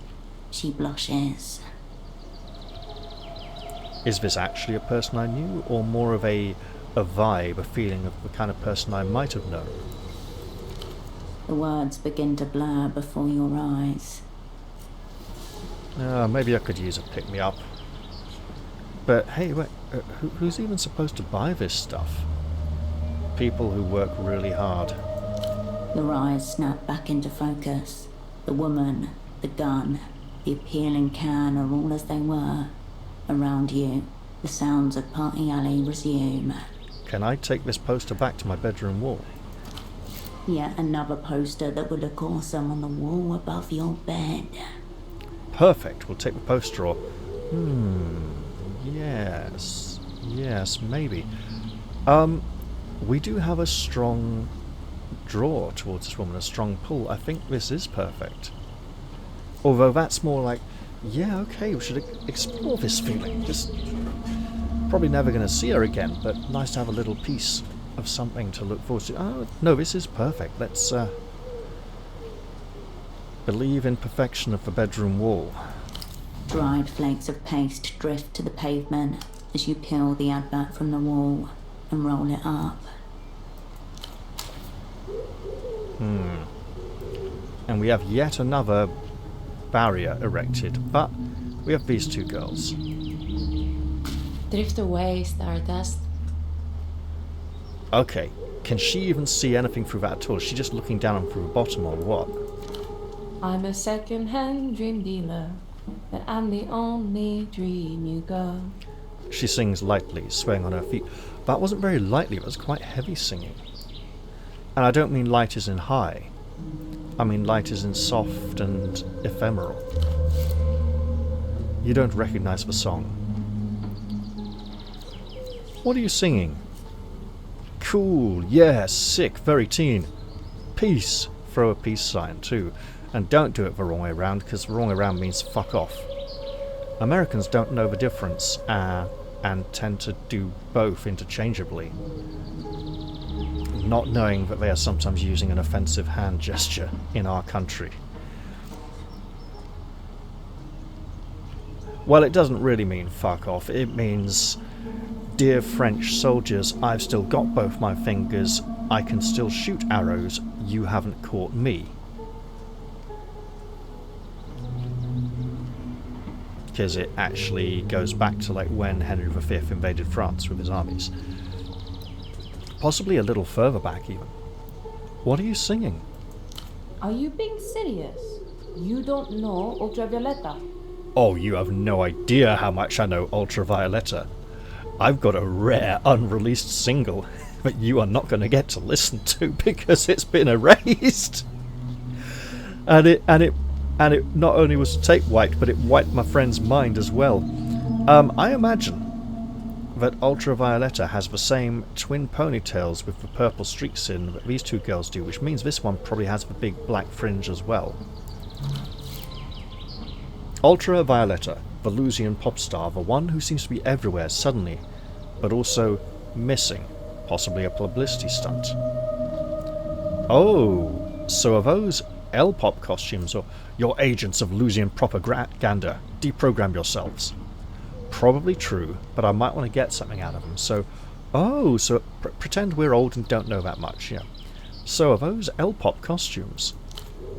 She blushes. Is this actually a person I knew, or more of a vibe, a feeling of the kind of person I might have known? The words begin to blur before your eyes. Maybe I could use a pick-me-up. But hey, wait, who's even supposed to buy this stuff? People who work really hard. Your eyes snap back into focus. The woman, the gun, the appealing can are all as they were. Around you, the sounds of Party Alley resume. Can I take this poster back to my bedroom wall? Yet another poster that would look awesome on the wall above your bed. Perfect, we'll take the poster off. Yes, maybe. We do have a strong draw towards this woman, a strong pull. I think this is perfect. Although that's more like, yeah, okay, we should explore this feeling. Just probably never going to see her again, but nice to have a little piece of something to look forward to. Oh, no, this is perfect. Let's believe in perfection of the bedroom wall. Dried flakes of paste drift to the pavement as you peel the advert from the wall and roll it up. And we have yet another barrier erected, but we have these two girls. Drift away, Stardust. Okay, can she even see anything through that at all? Is she just looking down through the bottom or what? I'm a second-hand dream dealer, but I'm the only dream you got. She sings lightly, swaying on her feet. That wasn't very lightly, it was quite heavy singing. And I don't mean light as in high. I mean light as in soft and ephemeral. You don't recognize the song. What are you singing? Cool, yeah, sick, very teen. Peace. Throw a peace sign too. And don't do it the wrong way around, because the wrong way around means fuck off. Americans don't know the difference and tend to do both interchangeably, not knowing that they are sometimes using an offensive hand gesture in our country. Well, it doesn't really mean fuck off. It means, dear French soldiers, I've still got both my fingers. I can still shoot arrows. You haven't caught me. Because it actually goes back to like when Henry V invaded France with his armies. Possibly a little further back even. What are you singing? Are you being serious? You don't know Ultravioleta? Oh, you have no idea how much I know Ultravioleta. I've got a rare unreleased single that you are not going to get to listen to because it's been erased. And it not only was tape wiped, but it wiped my friend's mind as well. I imagine that Ultravioleta has the same twin ponytails with the purple streaks in that these two girls do, which means this one probably has the big black fringe as well. Ultravioleta, the Lusian pop star, the one who seems to be everywhere suddenly, but also missing, possibly a publicity stunt. Oh, so are those L-pop costumes, or your agents of Lusian propaganda? Deprogram yourselves. Probably true, but I might want to get something out of them. So, pretend we're old and don't know that much, yeah. So are those L-pop costumes?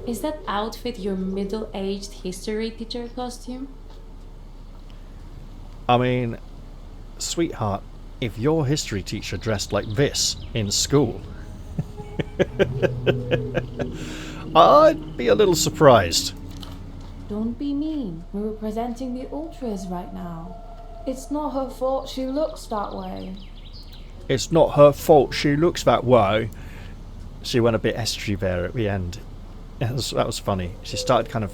Is that outfit your middle-aged history teacher costume? I mean, sweetheart, if your history teacher dressed like this in school, I'd be a little surprised. Don't be mean. We're representing the Ultras right now. It's not her fault she looks that way. It's not her fault she looks that way. She went a bit estuary there at the end. That was funny. She started kind of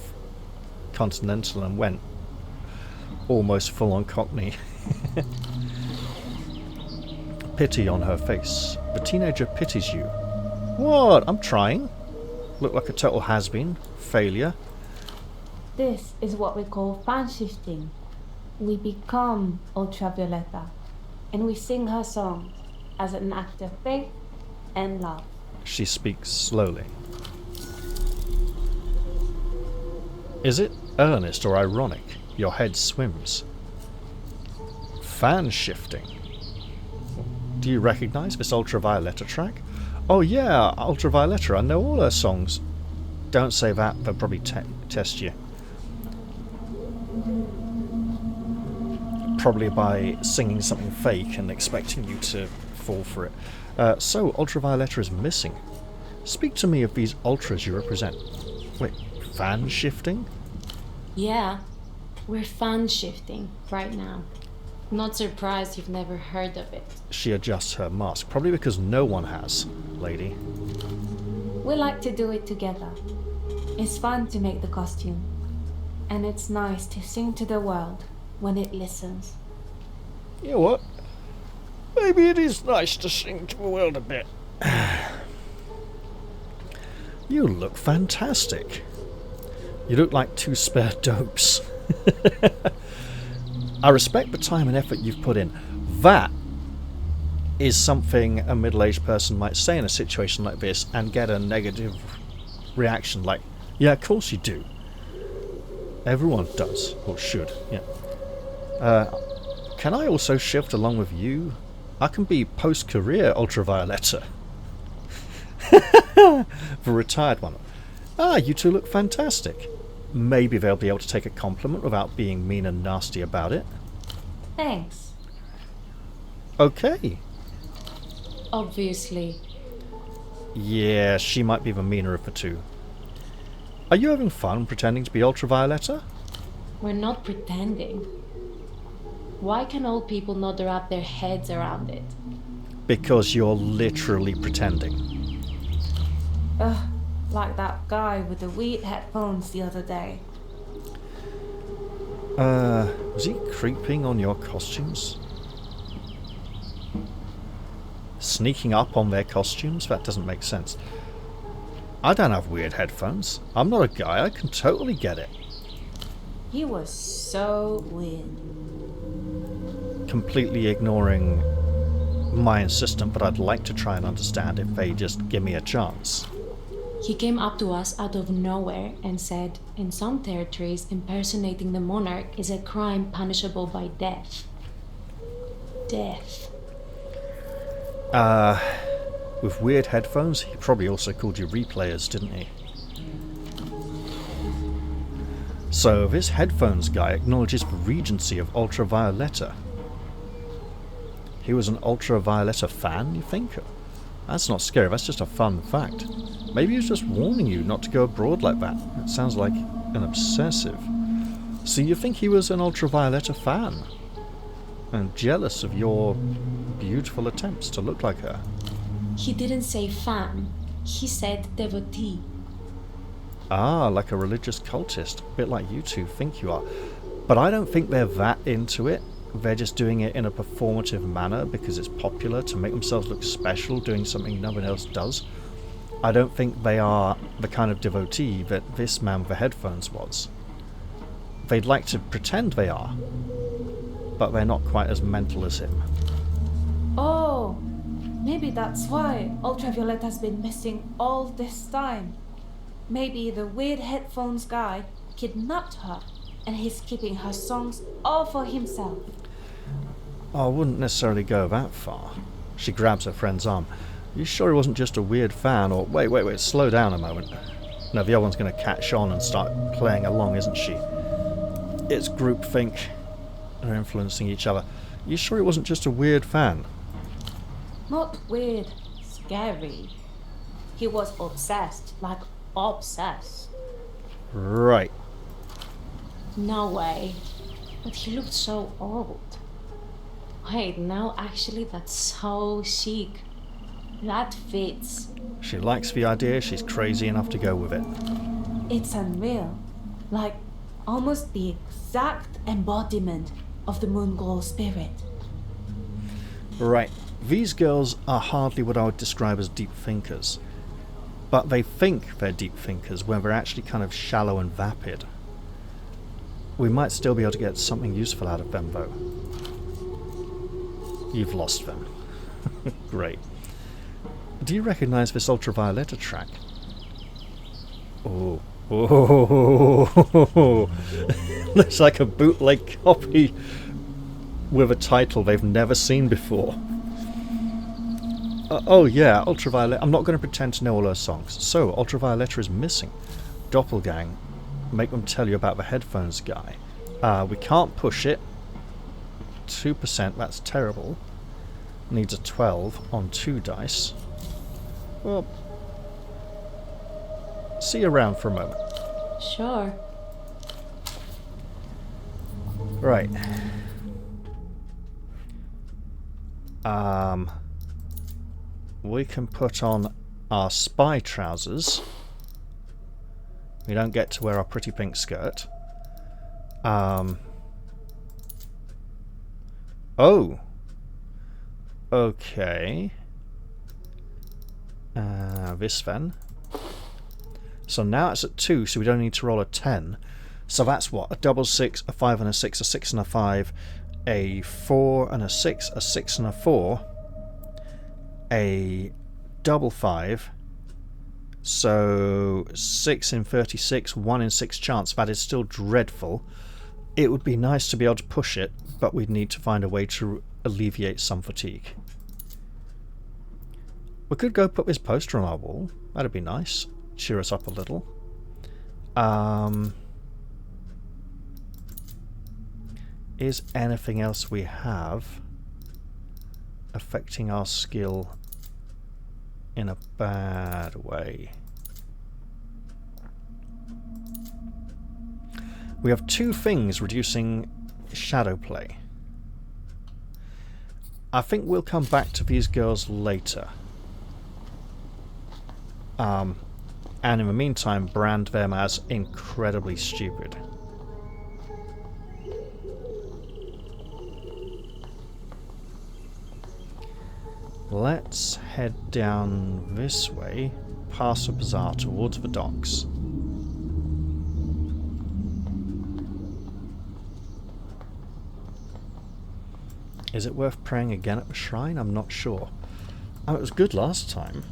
continental and went almost full on Cockney. Pity on her face. The teenager pities you. What? I'm trying. Look like a total has-been. Failure. This is what we call fan shifting. We become Ultravioleta, and we sing her songs as an act of faith and love. She speaks slowly. Is it earnest or ironic? Your head swims. Fan shifting. Do you recognize this Ultravioleta track? Oh yeah, Ultravioleta, I know all her songs. Don't say that, they'll probably test you. Probably by singing something fake and expecting you to fall for it. So, Ultravioleta is missing. Speak to me of these ultras you represent. Wait, fan shifting? Yeah, we're fan shifting right now. Not surprised you've never heard of it. She adjusts her mask, probably because no one has, lady. We like to do it together. It's fun to make the costume. And it's nice to sing to the world when it listens. You know what? Maybe it is nice to sing to the world a bit. You look fantastic. You look like two spare dopes. I respect the time and effort you've put in. That is something a middle-aged person might say in a situation like this and get a negative reaction like, yeah, of course you do. Everyone does, or should, yeah. Can I also shift along with you? I can be post-career ultravioletta. The retired one. Ah, you two look fantastic. Maybe they'll be able to take a compliment without being mean and nasty about it. Thanks. Okay. Obviously. Yeah, she might be the meaner of the two. Are you having fun pretending to be ultravioletta? We're not pretending. Why can old people not wrap their heads around it? Because you're literally pretending. Ugh, like that guy with the weird headphones the other day. Was he creeping on your costumes? Sneaking up on their costumes? That doesn't make sense. I don't have weird headphones. I'm not a guy, I can totally get it. He was so weird. Completely ignoring my insistence that I'd like to try and understand if they just give me a chance. He came up to us out of nowhere and said, in some territories, impersonating the monarch is a crime punishable by death. Death. With weird headphones, he probably also called you replayers, didn't he? So this headphones guy acknowledges the regency of Ultravioletta. He was an Ultravioletta fan, you think? That's not scary, that's just a fun fact. Maybe he was just warning you not to go abroad like that. It sounds like an obsessive. So you think he was an Ultravioletta fan? And jealous of your beautiful attempts to look like her? He didn't say fan. He said devotee. Ah, like a religious cultist. A bit like you two think you are. But I don't think they're that into it. They're just doing it in a performative manner because it's popular to make themselves look special, doing something no one else does. I don't think they are the kind of devotee that this man with the headphones was. They'd like to pretend they are, but they're not quite as mental as him. Oh, maybe that's why Ultraviolet has been missing all this time. Maybe the weird headphones guy kidnapped her and he's keeping her songs all for himself. I wouldn't necessarily go that far. She grabs her friend's arm. You sure he wasn't just a weird fan? Or wait, slow down a moment. No, the other one's going to catch on and start playing along, isn't she? It's groupthink. They're influencing each other. You sure he wasn't just a weird fan? Not weird, scary. He was obsessed, like obsessed. Right. No way. But he looked so old. Wait, no, actually that's so chic. That fits. She likes the idea, she's crazy enough to go with it. It's unreal. Like almost the exact embodiment of the moon glow spirit. Right. These girls are hardly what I would describe as deep thinkers. But they think they're deep thinkers when they're actually kind of shallow and vapid. We might still be able to get something useful out of them, though. You've lost them. Great. Do you recognise this Ultravioletta track? Oh. Looks like a bootleg copy with a title they've never seen before. Oh yeah, Ultravioletta. I'm not going to pretend to know all her songs. So, Ultravioletta is missing. Doppelgang. Make them tell you about the headphones guy. We can't push it. 2%, that's terrible. Needs a 12 on 2 dice. Well, see you around for a moment. Sure. Right. We can put on our spy trousers. We don't get to wear our pretty pink skirt. Oh. Okay. This then. So now it's at 2, so we don't need to roll a 10. So that's what? A double 6, a 5 and a 6, a 6 and a 5, a 4 and a 6, a 6 and a 4, a double 5. So 6 in 36, 1 in 6 chance. That is still dreadful. It would be nice to be able to push it, but we'd need to find a way to alleviate some fatigue. We could go put this poster on our wall. That'd be nice. Cheer us up a little. Is anything else we have affecting our skill in a bad way? We have 2 things reducing shadow play. I think we'll come back to these girls later. And in the meantime, brand them as incredibly stupid. Let's head down this way, past the bazaar towards the docks. Is it worth praying again at the shrine? I'm not sure. Oh, it was good last time.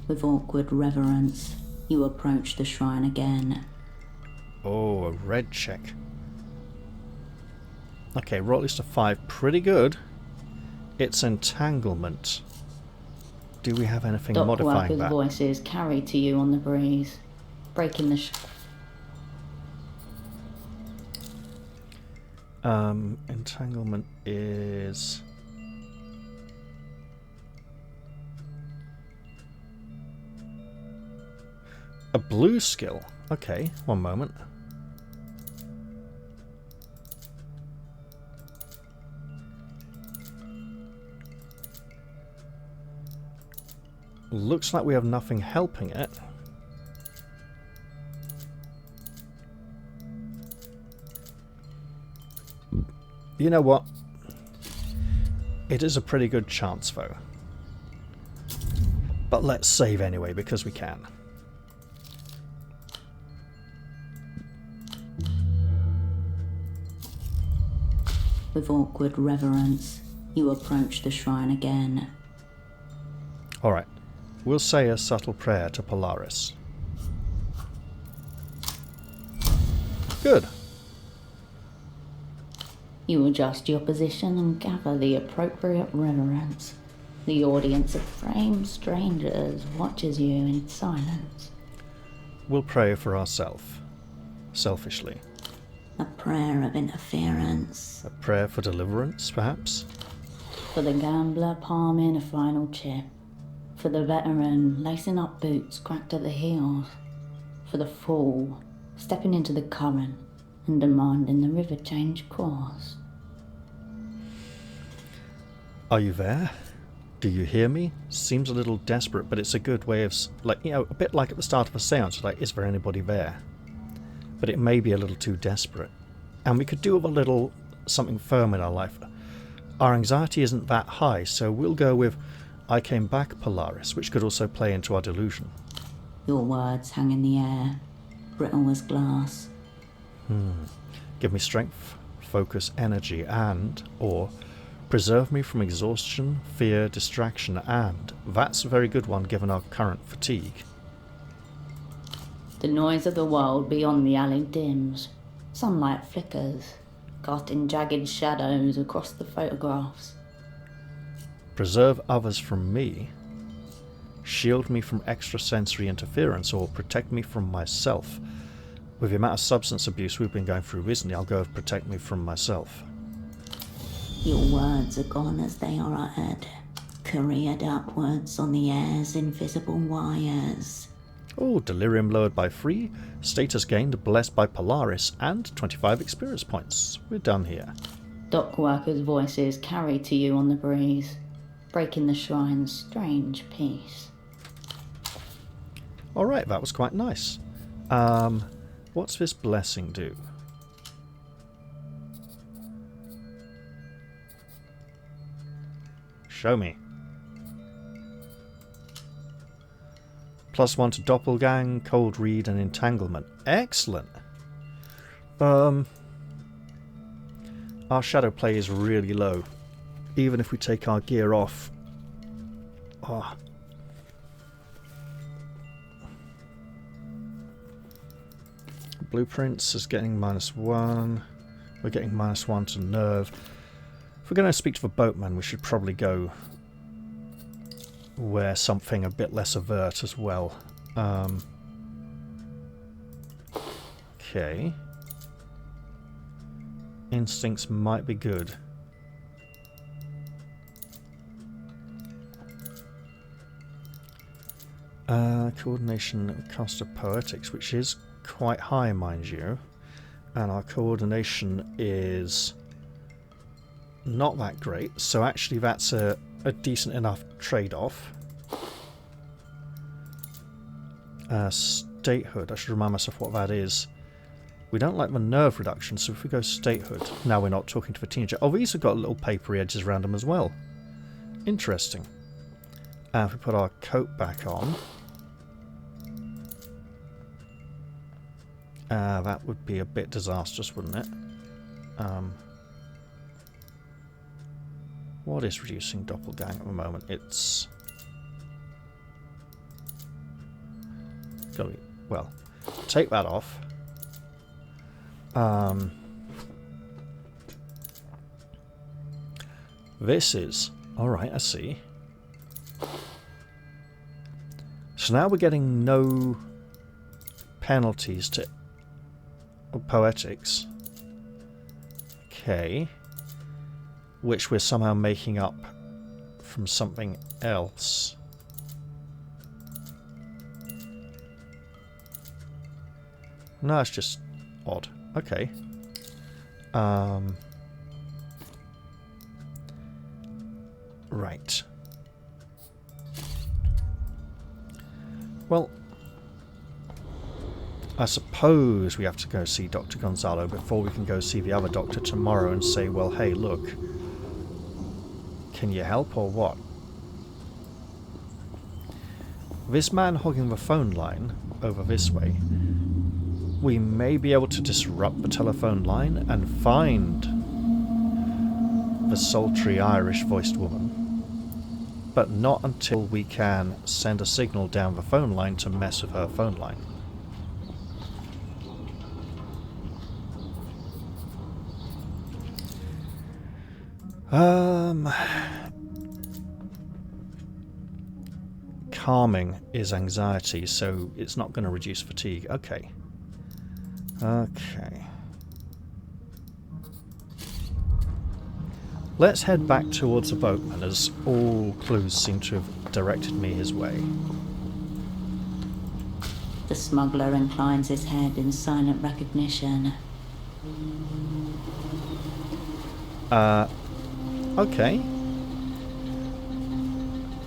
With awkward reverence, you approach the shrine again. Oh, a red check. Okay, roll at least a 5. Pretty good. It's entanglement. Do we have anything modifying Dockworkers' that? voices carry to you on the breeze, breaking the Entanglement is... a blue skill. Okay, one moment. Looks like we have nothing helping it. You know what? It is a pretty good chance though. But let's save anyway because we can. With awkward reverence, you approach the shrine again. Alright. We'll say a subtle prayer to Polaris. Good. You adjust your position and gather the appropriate reverence. The audience of framed strangers watches you in silence. We'll pray for ourselves. Selfishly. A prayer of interference. A prayer for deliverance, perhaps? For the gambler palming a final chip. For the veteran lacing up boots cracked at the heels. For the fool stepping into the current and demanding the river change course. Are you there? Do you hear me? Seems a little desperate, but it's a good way of, like, you know, a bit like at the start of a seance, like, is there anybody there? But it may be a little too desperate. And we could do with a little something firm in our life. Our anxiety isn't that high, so we'll go with I came back, Polaris, which could also play into our delusion. Your words hang in the air, brittle as glass. Give me strength, focus, energy, and, or, preserve me from exhaustion, fear, distraction, and, that's a very good one given our current fatigue. The noise of the world beyond the alley dims. Sunlight flickers, casting jagged shadows across the photographs. Preserve others from me. Shield me from extrasensory interference, or protect me from myself. With the amount of substance abuse we've been going through recently, I'll go with protect me from myself. Your words are gone as they are uttered, careered upwards on the air's invisible wires. Oh, delirium lowered by 3, status gained blessed by Polaris, and 25 experience points. We're done here. Dockworkers' voices carry to you on the breeze, breaking the shrine's strange peace. Alright, that was quite nice. What's this blessing do? Show me. +1 to doppelgang, cold read, and entanglement. Excellent. Our shadow play is really low. Even if we take our gear off. Oh. Blueprints is getting -1. We're getting -1 to nerve. If we're going to speak to the boatman, we should probably go where something a bit less avert as well. Okay. Instincts might be good. Coordination cost of poetics, which is quite high, mind you. And our coordination is not that great, so actually that's a decent enough trade-off. Statehood, I should remind myself what that is. We don't like the nerve reduction, so if we go statehood, now we're not talking to the teenager. Oh, these have got little papery edges around them as well. Interesting. And if we put our coat back on, that would be a bit disastrous, wouldn't it? What is reducing doppelgang at the moment? It's gotta be, well, take that off. This is alright, I see. So now we're getting no penalties to poetics. Okay. Which we're somehow making up from something else. No, it's just odd. Okay. Right. Well, I suppose we have to go see Dr. Gonzalo before we can go see the other doctor tomorrow and say, well, hey, look, can you help or what? This man hogging the phone line over this way, we may be able to disrupt the telephone line and find the sultry Irish-voiced woman, but not until we can send a signal down the phone line to mess with her phone line. Calming is anxiety, so it's not going to reduce fatigue. Okay. Okay. Let's head back towards the boatman, as all clues seem to have directed me his way. The smuggler inclines his head in silent recognition. Okay.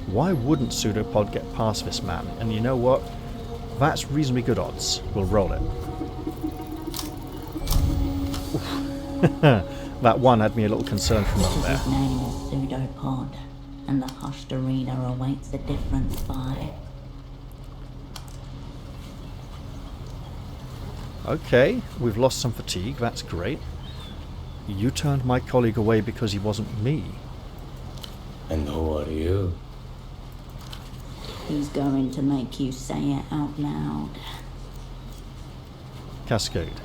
Why wouldn't Pseudopod get past this man? And you know what? That's reasonably good odds. We'll roll it. That one had me a little concerned from over there. His name is Pseudopod, and the hushed arena awaits a different spy. Okay, we've lost some fatigue. That's great. You turned my colleague away because he wasn't me. And who are you? He's going to make you say it out loud. Cascade.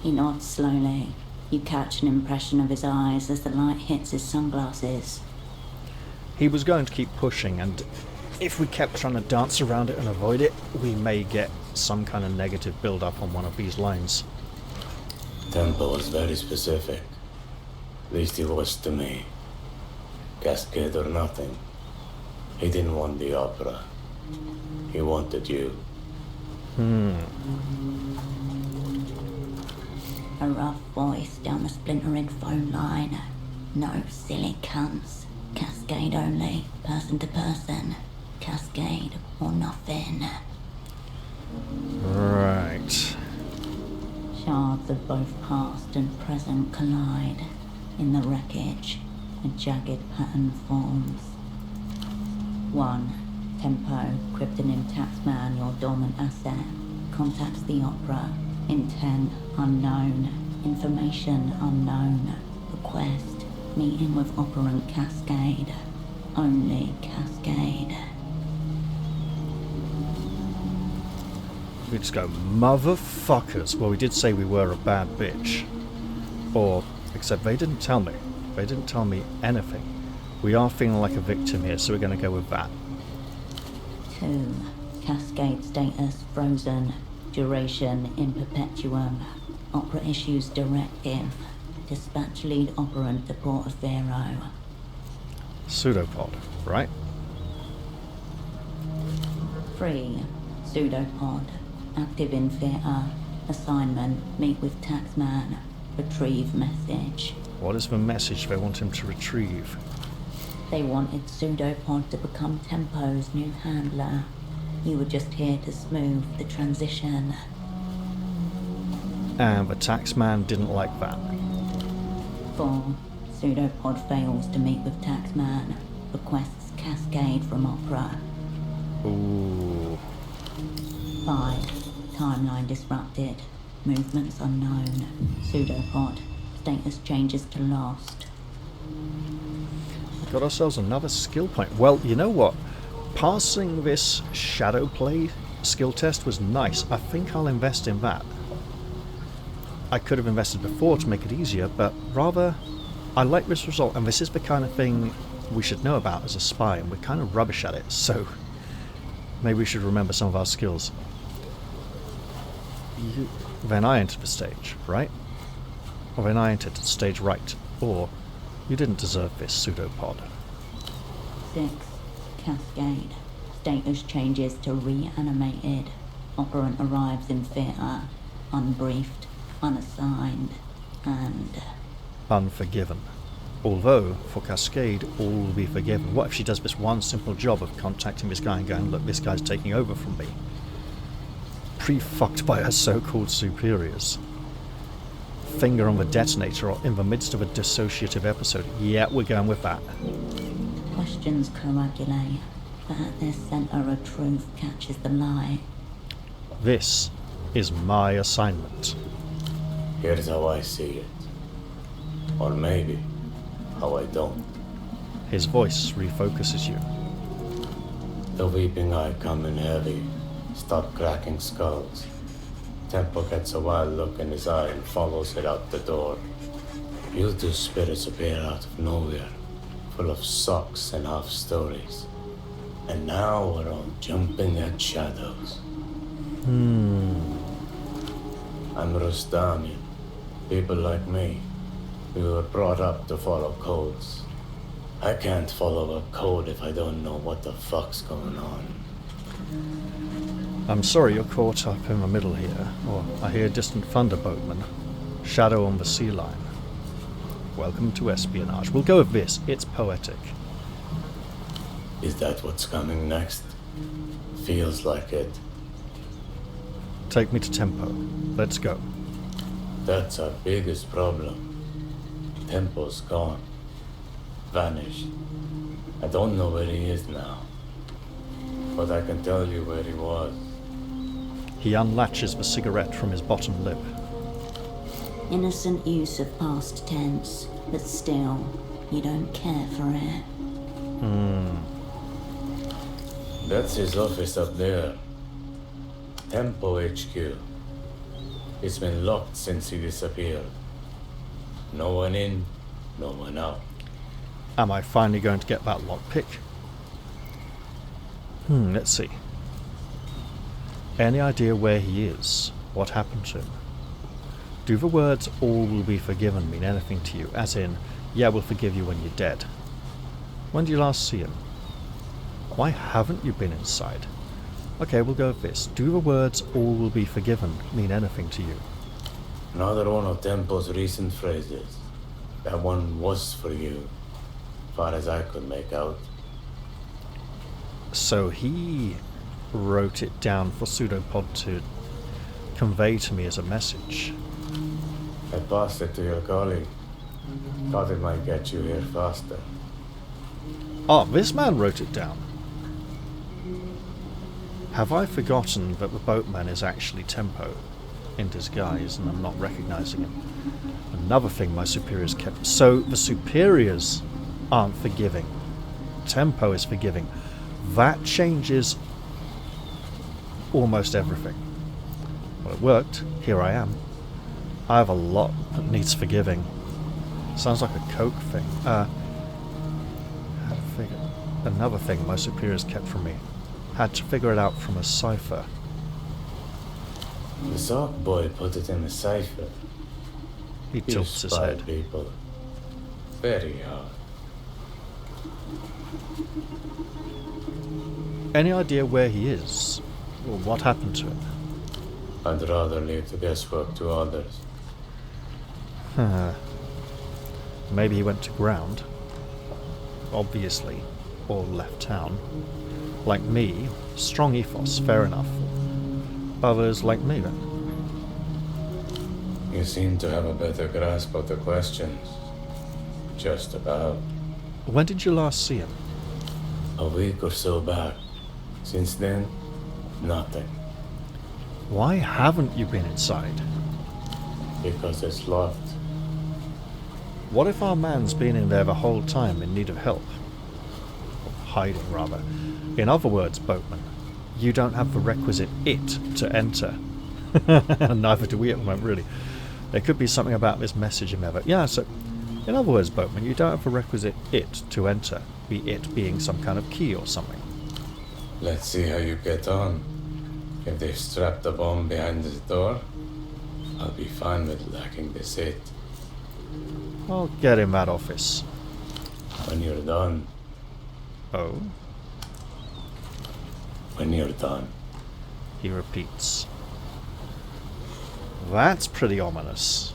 He nods slowly. You catch an impression of his eyes as the light hits his sunglasses. He was going to keep pushing, and if we kept trying to dance around it and avoid it, we may get some kind of negative build-up on one of these lines. Tempo was very specific. At least he was to me. Cascade or nothing. He didn't want the opera. He wanted you. A rough voice down the splintering phone line. No silly cunts. Cascade only. Person to person. Cascade or nothing. Right. Shards of both past and present collide in the wreckage. a jagged pattern forms. 1. Tempo, cryptonym taxman, your dormant asset. Contacts the opera. Intent unknown. Information unknown. Request, meeting with operant Cascade. Only Cascade. We just go, motherfuckers. Well, we did say we were a bad bitch. Or, except they didn't tell me. They didn't tell me anything. We are feeling like a victim here, so we're going to go with that. 2. Cascade status frozen. Duration in perpetuum. Opera issues directive. Dispatch lead operant to Port of Vero. Pseudopod, right? 3. Pseudopod. Active in theatre. Assignment, meet with taxman. Retrieve message. What is the message they want him to retrieve? They wanted Pseudopod to become Tempo's new handler. You were just here to smooth the transition. And the taxman didn't like that. 4. Pseudopod fails to meet with taxman. Requests Cascade from Opera. Ooh. 5. Timeline disrupted. Movements unknown. Pseudopod. Status changes to lost. Got ourselves another skill point. Well, you know what? Passing this shadow play skill test was nice. I think I'll invest in that. I could have invested before to make it easier, but rather, I like this result, and this is the kind of thing we should know about as a spy, and we're kind of rubbish at it, so maybe we should remember some of our skills. Then I entered the stage, right? Or then I entered the stage right, or you didn't deserve this, pseudopod. 6. Cascade. Status changes to reanimated. Operant arrives in theatre. Unbriefed. Unassigned. And... Unforgiven. Although, for Cascade, all will be forgiven. What if she does this one simple job of contacting this guy and going, look, this guy's taking over from me? Pre-fucked by her so-called superiors. Finger on the detonator or in the midst of a dissociative episode. Yeah, we're going with that. Questions coagulate, but at their centre a truth catches the lie. This is my assignment. Here's how I see it. Or maybe how I don't. His voice refocuses you. The weeping eye coming heavy. Stop cracking skulls. Tempo gets a wild look in his eye and follows it out the door. You two spirits appear out of nowhere, full of socks and half stories. And now we're all jumping at shadows. I'm Rustamian. People like me, we were brought up to follow codes. I can't follow a code if I don't know what the fuck's going on. I'm sorry you're caught up in the middle here, or I hear distant thunderboatman. Shadow on the sea line. Welcome to espionage. We'll go with this. It's poetic. Is that what's coming next? Feels like it. Take me to Tempo. Let's go. That's our biggest problem. Tempo's gone. Vanished. I don't know where he is now. But I can tell you where he was. He unlatches the cigarette from his bottom lip. Innocent use of past tense, but still, you don't care for it. That's his office up there. Tempo HQ. It's been locked since he disappeared. No one in, no one out. Am I finally going to get that lockpick? Let's see. Any idea where he is? What happened to him? Do the words all will be forgiven mean anything to you? As in, yeah, we'll forgive you when you're dead. When did you last see him? Why haven't you been inside? Okay, we'll go with this. Do the words all will be forgiven mean anything to you? Another one of Tempo's recent phrases. That one was for you, far as I could make out. So he wrote it down for Pseudopod to convey to me as a message. I passed it to your colleague. Thought it might get you here faster. Oh, this man wrote it down. Have I forgotten that the boatman is actually Tempo in disguise and I'm not recognizing him? Another thing my superiors kept... So the superiors aren't forgiving. Tempo is forgiving. That changes almost everything. Well, it worked. Here I am. I have a lot that needs forgiving. Sounds like a coke thing. Another thing my superiors kept from me. Had to figure it out from a cipher. The sock boy put it in a cipher. He tilts his head. People. Very hard. Any idea where he is? Or what happened to him? I'd rather leave the guesswork to others. Maybe he went to ground. Obviously. Or left town. Like me, strong ethos, fair enough. Others like me then. You seem to have a better grasp of the questions. Just about. When did you last see him? A week or so back. Since then, nothing. Why haven't you been inside? Because it's locked. What if our man's been in there the whole time in need of help? Or hiding, rather. In other words, boatman, you don't have the requisite it to enter. Neither do we at the moment, really. There could be something about this message in there. But yeah, so, in other words, boatman, you don't have the requisite it to enter. Be it being some kind of key or something. Let's see how you get on. If they've strapped a bomb behind the door, I'll be fine with lacking this it. I'll get in that office. When you're done. Oh? When you're done. He repeats. That's pretty ominous.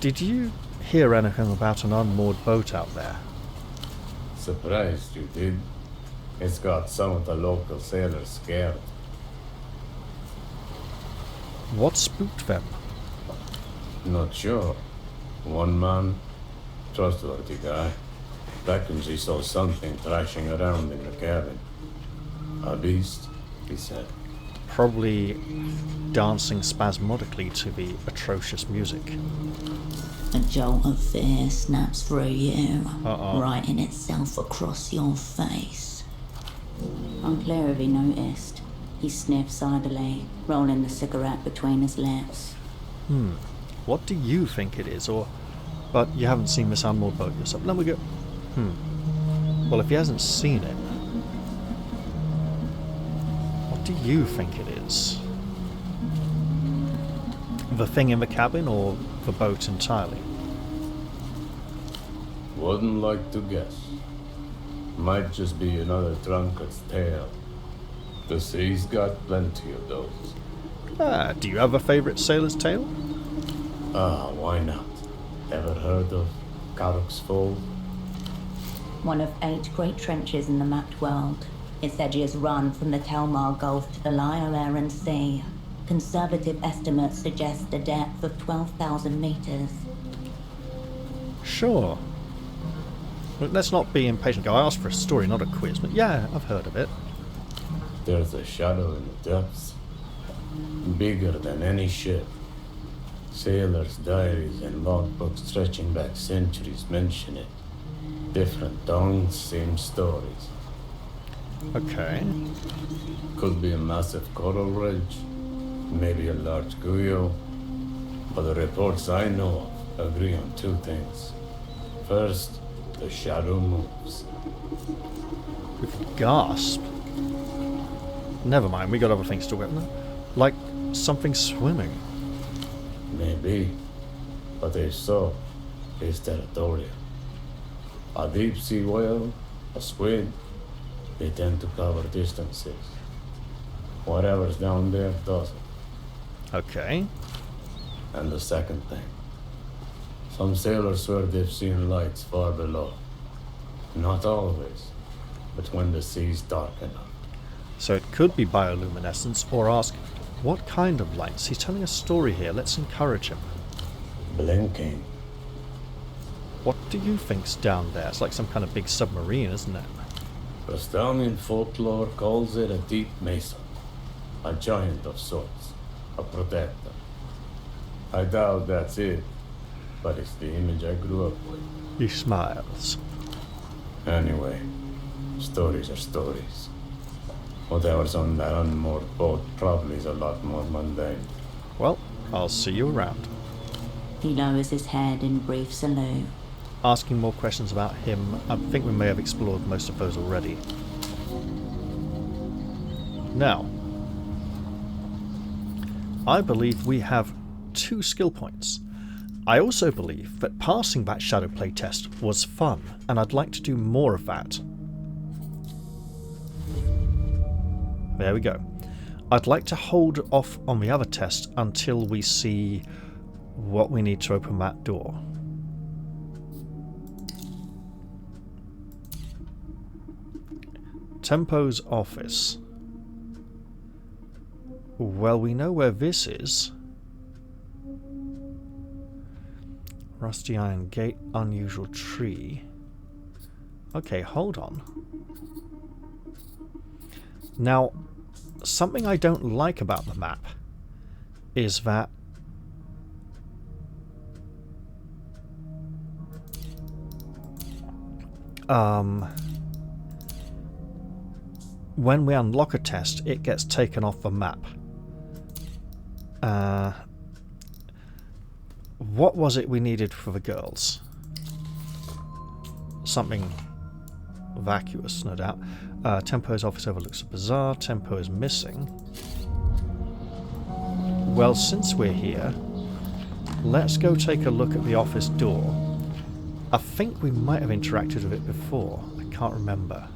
Did you hear anything about an unmoored boat out there? Surprised you did. It's got some of the local sailors scared. What spooked them? Not sure. One man, trustworthy guy, reckons he saw something thrashing around in the cabin. A beast, he said. Probably dancing spasmodically to the atrocious music. A jolt of fear snaps through you, Uh-oh. writing itself across your face. Unclear if he noticed. He sniffs idly, rolling the cigarette between his lips. What do you think it is? But you haven't seen this unmoored boat yourself. Let me go. Well, if he hasn't seen it, what do you think it is? The thing in the cabin or the boat entirely? Wouldn't like to guess. Might just be another drunkard's tale. The sea's got plenty of those. Do you have a favourite sailor's tale? Why not? Ever heard of Carrick's Fold? One of 8 great trenches in the mapped world. Its edges run from the Telmar Gulf to the Liar Aran Sea. Conservative estimates suggest a depth of 12,000 meters. Sure. But let's not be impatient. I asked for a story, not a quiz. But yeah, I've heard of it. There's a shadow in the depths. Bigger than any ship. Sailors' diaries and logbooks stretching back centuries mention it. Different tongues, same stories. Okay. Could be a massive coral ridge. Maybe a large guyot. But the reports I know of agree on 2 things. First, the shadow moves. With gasp. Never mind, we got other things to talk about. Like something swimming. Maybe. But if so, it's territorial. A deep sea whale, a squid, they tend to cover distances. Whatever's down there does it. Okay. And the second thing. Some sailors swear they've seen lights far below. Not always, but when the sea's dark enough. So it could be bioluminescence, or ask, what kind of lights? He's telling a story here, let's encourage him. blinking. What do you think's down there? It's like some kind of big submarine, isn't it? Estonian folklore calls it a deep mesa. A giant of sorts. A protector. I doubt that's it, but it's the image I grew up with. He smiles. Anyway, stories are stories. Whatever's on that unmoored boat probably is a lot more mundane. Well, I'll see you around. He lowers his head in brief salute. Asking more questions about him. I think we may have explored most of those already. Now, I believe we have 2 skill points. I also believe that passing that shadow play test was fun, and I'd like to do more of that. There we go. I'd like to hold off on the other test until we see what we need to open that door. Tempo's office. Well, we know where this is. Rusty iron gate, unusual tree. Okay, hold on. Now, something I don't like about the map is that when we unlock a test, it gets taken off the map. What was it we needed for the girls? Something vacuous, no doubt. Tempo's office overlooks a bazaar. Tempo is missing. Well, since we're here, let's go take a look at the office door. I think we might have interacted with it before. I can't remember.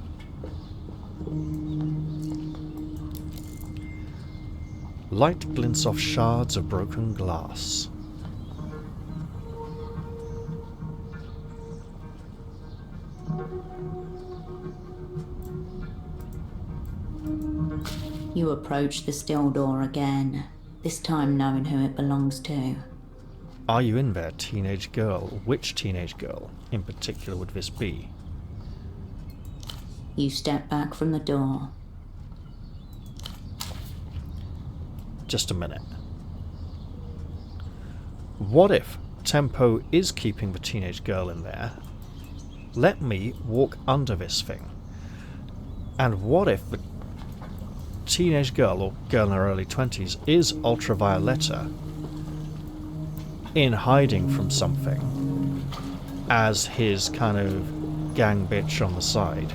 Light glints off shards of broken glass. You approach the still door again, this time knowing who it belongs to. Are you in there, teenage girl? Which teenage girl in particular would this be? You step back from the door. Just a minute. What if Tempo is keeping the teenage girl in there? Let me walk under this thing. And what if the teenage girl, or girl in her early 20s, is Ultravioletta in hiding from something as his kind of gang bitch on the side?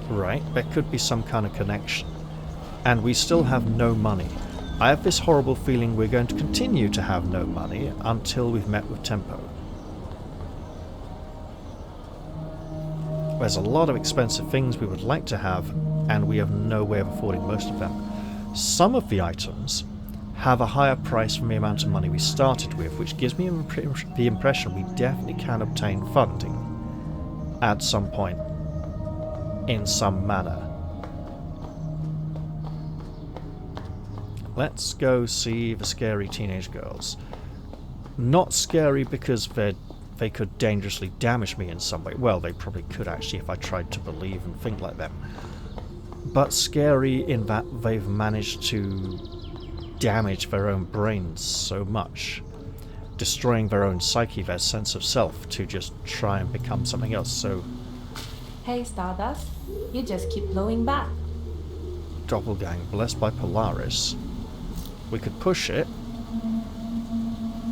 Right, there could be some kind of connection. And we still have no money. I have this horrible feeling we're going to continue to have no money until we've met with Tempo. There's a lot of expensive things we would like to have, and we have no way of affording most of them. Some of the items have a higher price than the amount of money we started with, which gives me the impression we definitely can obtain funding at some point in some manner. Let's go see the scary teenage girls. Not scary because they could dangerously damage me in some way. Well, they probably could actually if I tried to believe and think like them. But scary in that they've managed to damage their own brains so much, destroying their own psyche, their sense of self, to just try and become something else. So, Hey, Stardust, you just keep blowing back. Doppelgang, blessed by Polaris. We could push it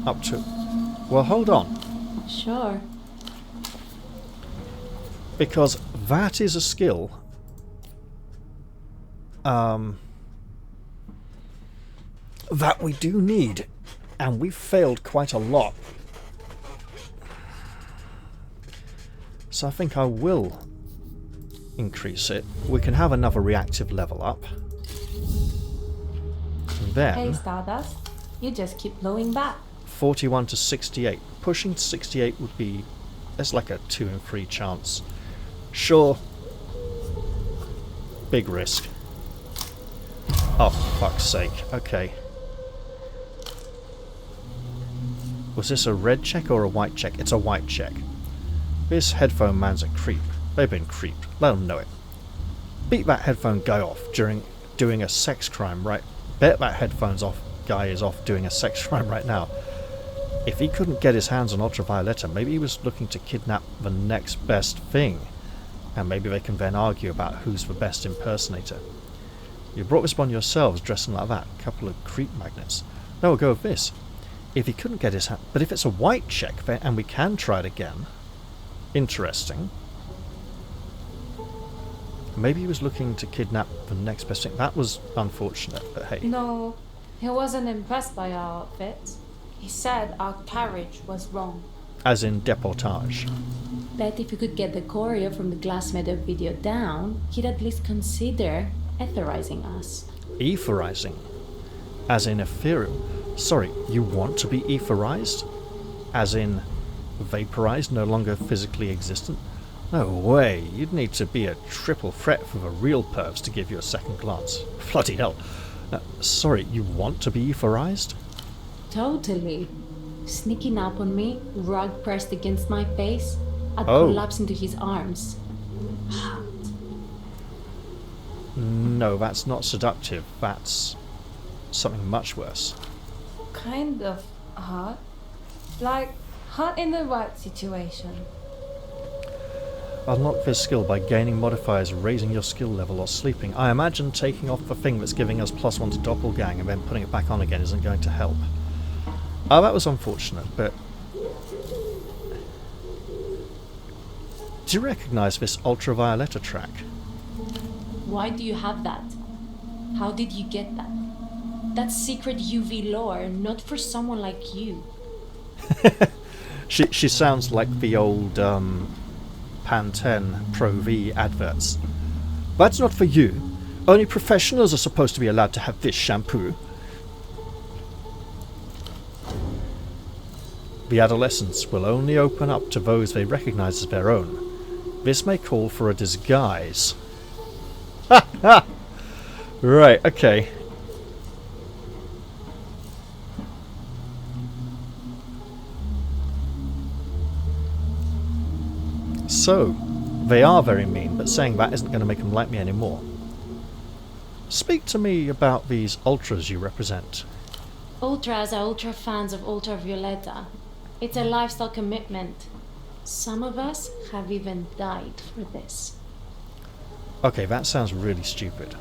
up to... Well, hold on. Sure. Because that is a skill that we do need, and we've failed quite a lot. So I think I will increase it. We can have another reactive level up. And then... Hey, Stardust, you just keep blowing back. 41 to 68. Pushing to 68 would be... It's like a 2 in 3 chance. Sure. Big risk. Oh, for fuck's sake. Okay. Was this a red check or a white check? It's a white check. This headphone man's a creep. They've been creeped. Let them know it. Beat that headphone guy off during doing a sex crime, right? Bet that headphones off guy is off doing a sex crime right now. If he couldn't get his hands on Ultravioletta, maybe he was looking to kidnap the next best thing. And maybe they can then argue about who's the best impersonator. You brought this upon yourselves dressing like that. Couple of creep magnets. No, we'll go with this. If he couldn't get his hand... But if it's a white check, then, and we can try it again... Interesting. Maybe he was looking to kidnap the next best thing. That was unfortunate, but hey. No, he wasn't impressed by our outfits. He said our carriage was wrong. As in deportage. Bet if you could get the choreo from the Glass Meadow video down, he'd at least consider etherizing us. Etherizing? As in ethereal? Sorry, you want to be etherized? As in vaporized, no longer physically existent? No way, you'd need to be a triple threat for the real pervs to give you a second glance. Bloody hell. Sorry, you want to be etherized? Totally. Sneaking up on me, rug pressed against my face, I'd collapse into his arms. No, that's not seductive. That's something much worse. Kind of hot. Like, hot in the right situation. Unlock this skill by gaining modifiers, raising your skill level, or sleeping. I imagine taking off the thing that's giving us +1 to doppelgang and then putting it back on again isn't going to help. Oh, that was unfortunate, but... Do you recognise this Ultravioletta track? Why do you have that? How did you get that? That's secret UV lore, not for someone like you. She sounds like the old Pantene Pro V adverts. That's not for you. Only professionals are supposed to be allowed to have this shampoo. The adolescents will only open up to those they recognise as their own. This may call for a disguise. Ha ha! Right, okay. So, they are very mean, but saying that isn't going to make them like me anymore. Speak to me about these ultras you represent. Ultras are ultra fans of Ultravioletta. It's a lifestyle commitment. Some of us have even died for this. Okay, that sounds really stupid.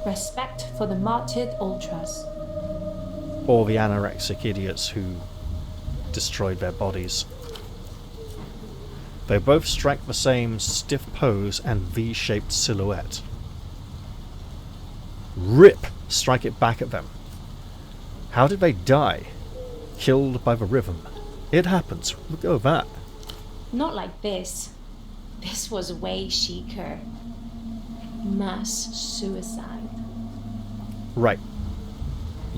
Respect for the martyred ultras. Or the anorexic idiots who destroyed their bodies. They both strike the same stiff pose and V-shaped silhouette. Rip! Strike it back at them. How did they die? Killed by the rhythm. It happens. We'll go with that. Not like this. This was way chicer. Mass suicide. Right.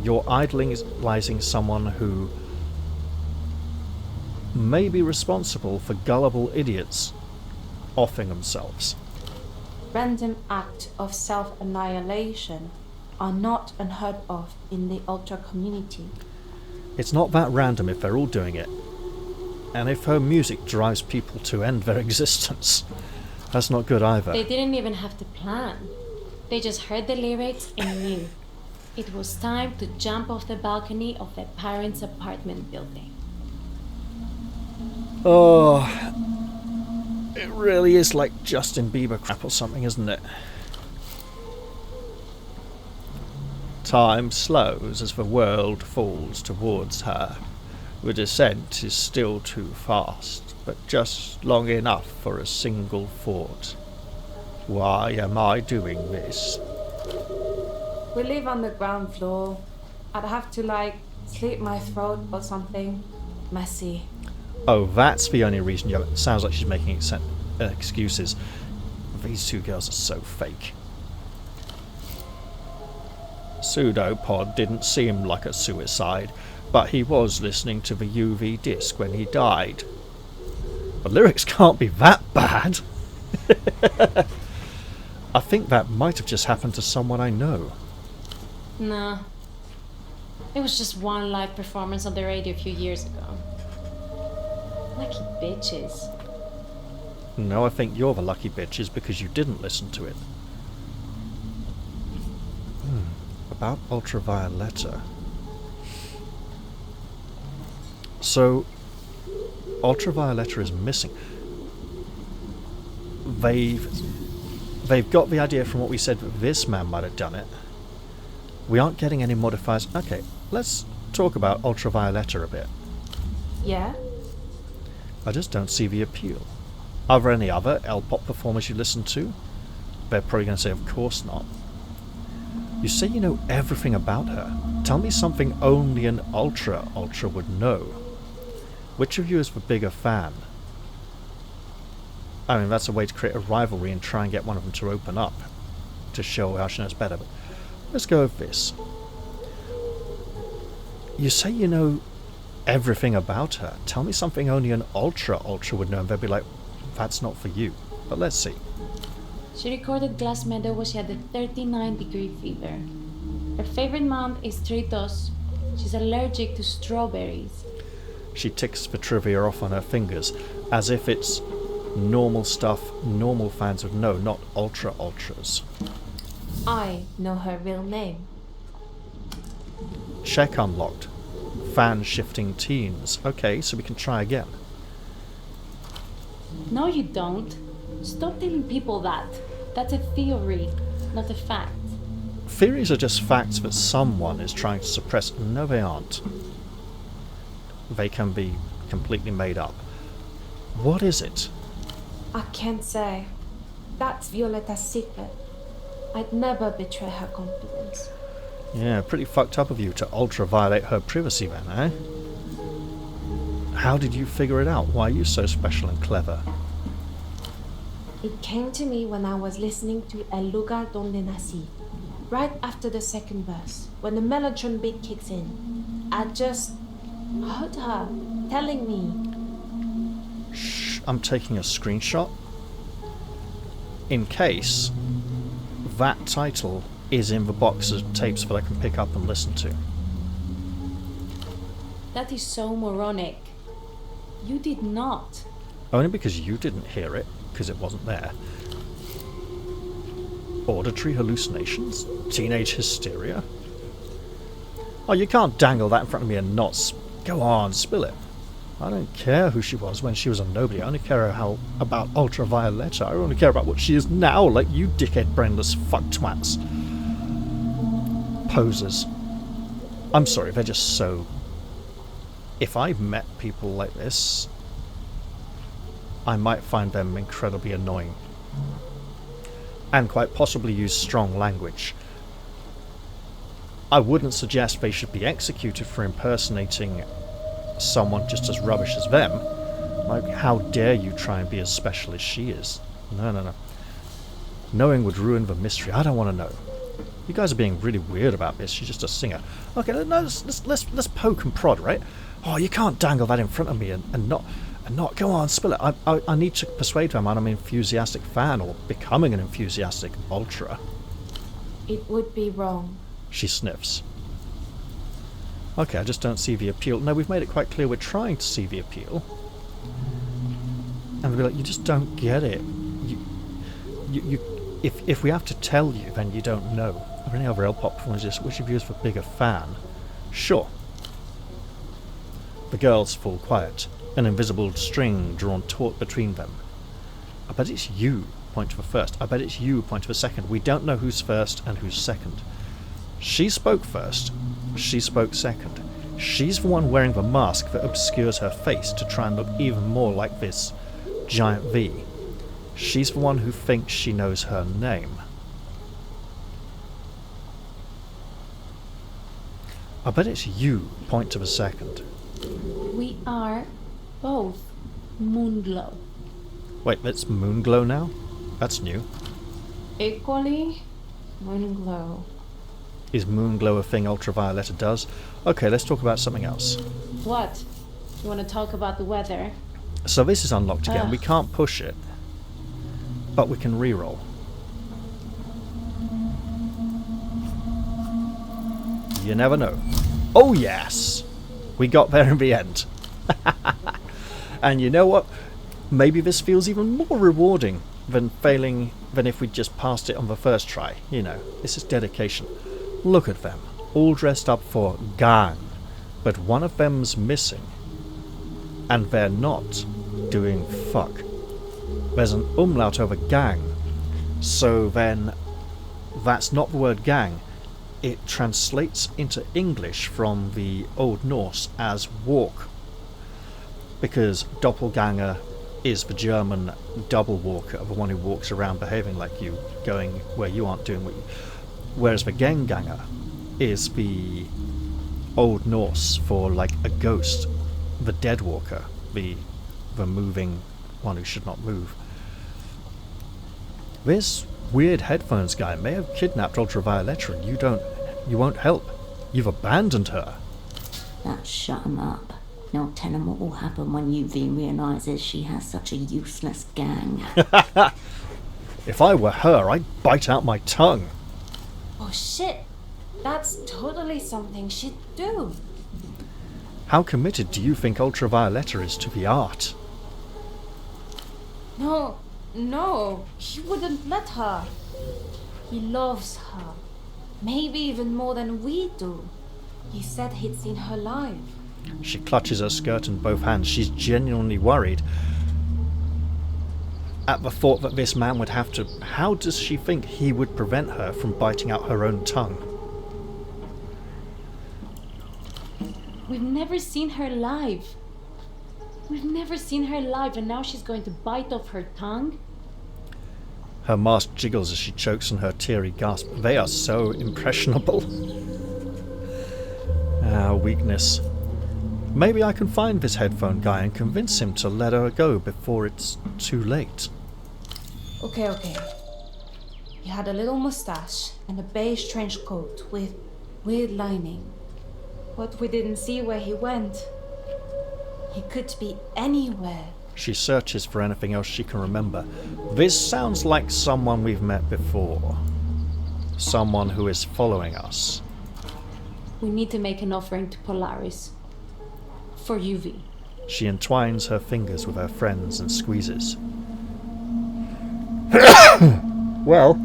You're idolizing someone who may be responsible for gullible idiots offing themselves. Random acts of self-annihilation are not unheard of in the ultra community. It's not that random if they're all doing it. And if her music drives people to end their existence, that's not good either. They didn't even have to plan. They just heard the lyrics and knew. It was time to jump off the balcony of their parents' apartment building. Oh, it really is like Justin Bieber crap or something, isn't it? Time slows as the world falls towards her. The descent is still too fast, but just long enough for a single thought. Why am I doing this? We live on the ground floor. I'd have to, slit my throat or something. Messy. Oh, that's the only reason you... Sounds like she's making excuses. These two girls are so fake. Pseudopod didn't seem like a suicide, but he was listening to the UV disc when he died. The lyrics can't be that bad. I think that might have just happened to someone I know. Nah. It was just one live performance on the radio a few years ago. Lucky bitches. No, I think you're the lucky bitches because you didn't listen to it. About Ultravioletta. So, Ultravioletta is missing. They've got the idea from what we said that this man might have done it. We aren't getting any modifiers. Okay, let's talk about Ultravioletta a bit. Yeah? I just don't see the appeal. Are there any other L-pop performers you listen to? They're probably going to say, of course not. You say you know everything about her. Tell me something only an Ultra would know. Which of you is the bigger fan? I mean, that's a way to create a rivalry and try and get one of them to open up. To show how she knows better. But let's go with this. You say you know everything about her. Tell me something only an Ultra would know. And they'll be like, that's not for you. But let's see. She recorded Glass Meadow when she had a 39-degree fever. Her favorite month is Tritos. She's allergic to strawberries. She ticks the trivia off on her fingers, as if it's normal stuff normal fans would know, not ultras. I know her real name. Check unlocked. Fan shifting teens. Okay, so we can try again. No, you don't. Stop telling people that. That's a theory, not a fact. Theories are just facts that someone is trying to suppress. No, they aren't. They can be completely made up. What is it? I can't say. That's Violetta's secret. I'd never betray her confidence. Yeah, pretty fucked up of you to ultra-violate her privacy then, eh? How did you figure it out? Why are you so special and clever? It came to me when I was listening to El Lugar Donde Nací, right after the second verse, when the mellotron beat kicks in. I just heard her telling me. Shh, I'm taking a screenshot. In case that title is in the box of tapes that I can pick up and listen to. That is so moronic. You did not. Only because you didn't hear it, because it wasn't there. Auditory hallucinations? Teenage hysteria? Oh, you can't dangle that in front of me and not... Go on, spill it. I don't care who she was when she was a nobody. I only care about Ultravioletta. I only care about what she is now, like you dickhead brainless fucktwats. Posers. I'm sorry, they're just so... If I met people like this, I might find them incredibly annoying. And quite possibly use strong language. I wouldn't suggest they should be executed for impersonating someone just as rubbish as them. Like, how dare you try and be as special as she is? No. Knowing would ruin the mystery. I don't want to know. You guys are being really weird about this. She's just a singer. Okay, no, let's poke and prod, right? Oh, you can't dangle that in front of me and not go on, spill it. I need to persuade them I'm an enthusiastic fan or becoming an enthusiastic ultra. It would be wrong. She sniffs. Okay, I just don't see the appeal. No, we've made it quite clear we're trying to see the appeal. And they'll be like, you just don't get it. If we have to tell you, then you don't know. Are there any other L-pop performances? Which of you is the bigger fan? Sure. The girls fall quiet. An invisible string drawn taut between them. I bet it's you, point to the first. I bet it's you, point to the second. We don't know who's first and who's second. She spoke first. She spoke second. She's the one wearing the mask that obscures her face to try and look even more like this giant V. She's the one who thinks she knows her name. I bet it's you, point to the second. We are both Moonglow. Wait, that's Moonglow now? That's new. Equally Moonglow. Is Moonglow a thing Ultravioletta does? Okay, let's talk about something else. What? You want to talk about the weather? So this is unlocked again. We can't push it. But we can reroll. You never know. Oh yes! We got there in the end. And you know what? Maybe this feels even more rewarding than failing than if we'd just passed it on the first try. You know, this is dedication. Look at them, all dressed up for gang, but one of them's missing. And they're not doing fuck. There's an umlaut over gang, so then that's not the word gang. It translates into English from the Old Norse as walk, because doppelganger is the German double walker, the one who walks around behaving like you, going where you aren't doing what you... Whereas the Genganger is the Old Norse for like a ghost, the dead walker, the moving one who should not move. This weird headphones guy may have kidnapped Ultravioletta and you won't help. You've abandoned her. That shut him up. Now tell him what will happen when UV realises she has such a useless gang. If I were her, I'd bite out my tongue. Oh shit! That's totally something she'd do. How committed do you think Ultravioletta is to the art? No, he wouldn't let her. He loves her. Maybe even more than we do. He said he'd seen her live. She clutches her skirt in both hands. She's genuinely worried at the thought that this man would have to... How does she think he would prevent her from biting out her own tongue? We've never seen her live. And now she's going to bite off her tongue? Her mask jiggles as she chokes on her teary gasp. They are so impressionable. Weakness. Maybe I can find this headphone guy and convince him to let her go before it's too late. Okay. He had a little mustache and a beige trench coat with weird lining. But we didn't see where he went. He could be anywhere. She searches for anything else she can remember. This sounds like someone we've met before. Someone who is following us. We need to make an offering to Polaris. For UV. She entwines her fingers with her friends and squeezes. Well...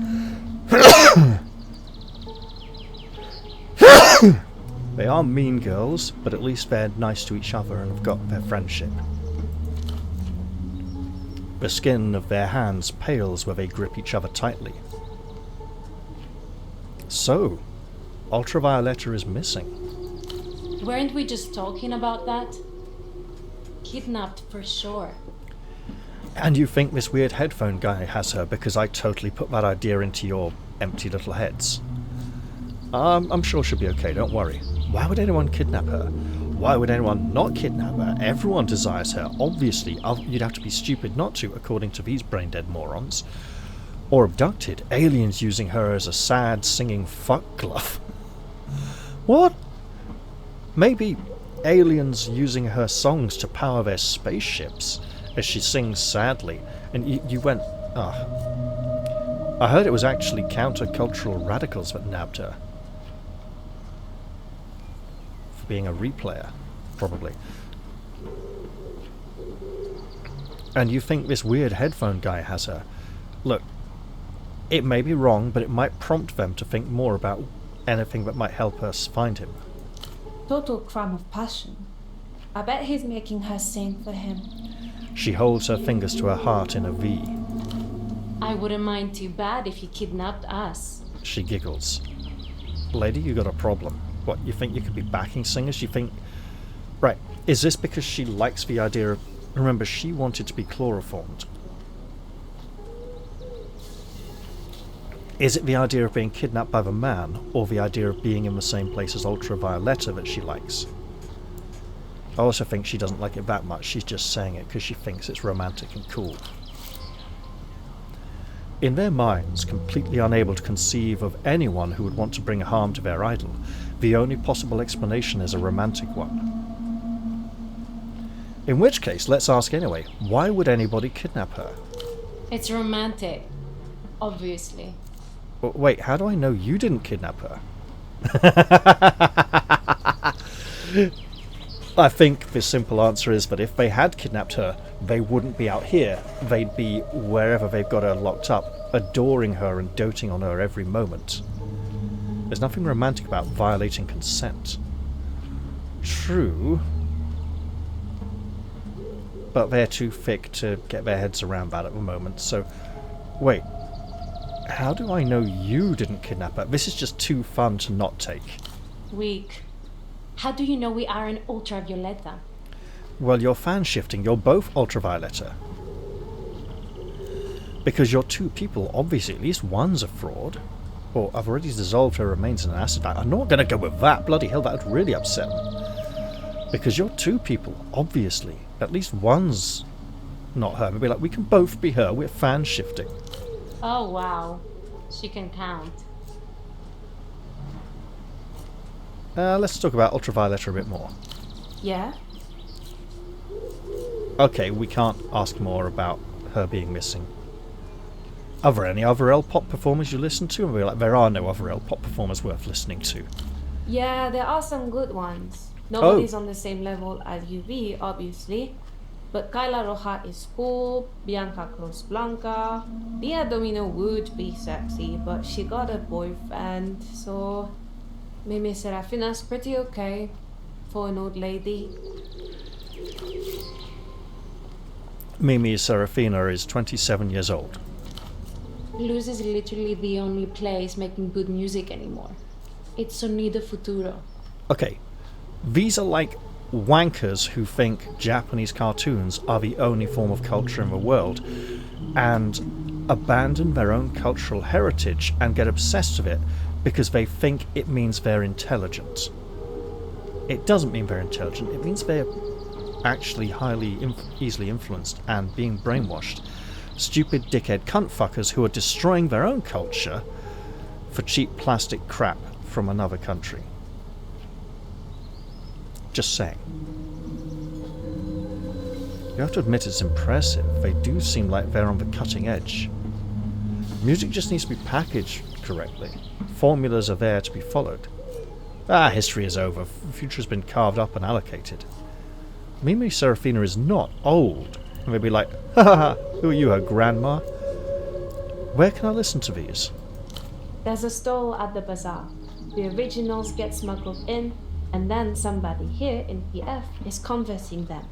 They are mean girls, but at least they're nice to each other and have got their friendship. The skin of their hands pales where they grip each other tightly. So, Ultravioletta is missing. Weren't we just talking about that? Kidnapped for sure. And you think this weird headphone guy has her because I totally put that idea into your empty little heads? I'm sure she'll be okay, don't worry. Why would anyone kidnap her? Why would anyone not kidnap her? Everyone desires her, obviously. You'd have to be stupid not to, according to these brain-dead morons. Or abducted. Aliens using her as a sad, singing fuck glove. What? Maybe aliens using her songs to power their spaceships as she sings sadly. And you went... I heard it was actually countercultural radicals that nabbed her. For being a replayer, probably. And you think this weird headphone guy has her. Look, it may be wrong, but it might prompt them to think more about anything that might help us find him. Total crime of passion. I bet he's making her sing for him. She holds her fingers to her heart in a V. I wouldn't mind too bad if you kidnapped us. She giggles. Lady, you got a problem. What, you think you could be backing singers? You think... Right, is this because she likes the idea of... Remember, she wanted to be chloroformed. Is it the idea of being kidnapped by the man, or the idea of being in the same place as Ultravioletta that she likes? I also think she doesn't like it that much. She's just saying it because she thinks it's romantic and cool. In their minds, completely unable to conceive of anyone who would want to bring harm to their idol, the only possible explanation is a romantic one. In which case, let's ask anyway, why would anybody kidnap her? It's romantic. Obviously. Wait, how do I know you didn't kidnap her? I think the simple answer is that if they had kidnapped her, they wouldn't be out here. They'd be wherever they've got her locked up, adoring her and doting on her every moment. There's nothing romantic about violating consent. True. But they're too thick to get their heads around that at the moment, so... Wait. How do I know you didn't kidnap her? This is just too fun to not take. Weak. How do you know we aren't ultravioleta? Well, you're fan shifting. You're both ultravioleta. Because you're two people, obviously. At least one's a fraud. Or I've already dissolved her remains in an acid bag. I'm not going to go with that. Bloody hell, that would really upset me. Because you're two people, obviously. At least one's not her. Maybe like, we can both be her. We're fan shifting. Oh, wow. She can count. Let's talk about Ultravioleta a bit more. Yeah? Okay, we can't ask more about her being missing. Are there any other L-pop performers you listen to? And we're like, there are no other L-pop performers worth listening to. Yeah, there are some good ones. Nobody's on the same level as UV, obviously. But Kyla Roja is cool, Bianca Cruz Blanca. Bia Domino would be sexy, but she got a boyfriend, so... Mimi Serafina's pretty okay for an old lady. Mimi Serafina is 27 years old. Luz is literally the only place making good music anymore. It's Sonido Futuro. Okay, these are like wankers who think Japanese cartoons are the only form of culture in the world and abandon their own cultural heritage and get obsessed with it because they think it means they're intelligent. It doesn't mean they're intelligent, it means they're actually highly easily influenced and being brainwashed. Stupid dickhead cunt fuckers who are destroying their own culture for cheap plastic crap from another country. Just saying. You have to admit it's impressive. They do seem like they're on the cutting edge. Music just needs to be packaged correctly. Formulas are there to be followed. History is over. The future has been carved up and allocated. Mimi Serafina is not old. And they'd be like, ha ha ha, who are you, her grandma? Where can I listen to these? There's a stall at the bazaar. The originals get smuggled in, and then somebody here in PF is converting them.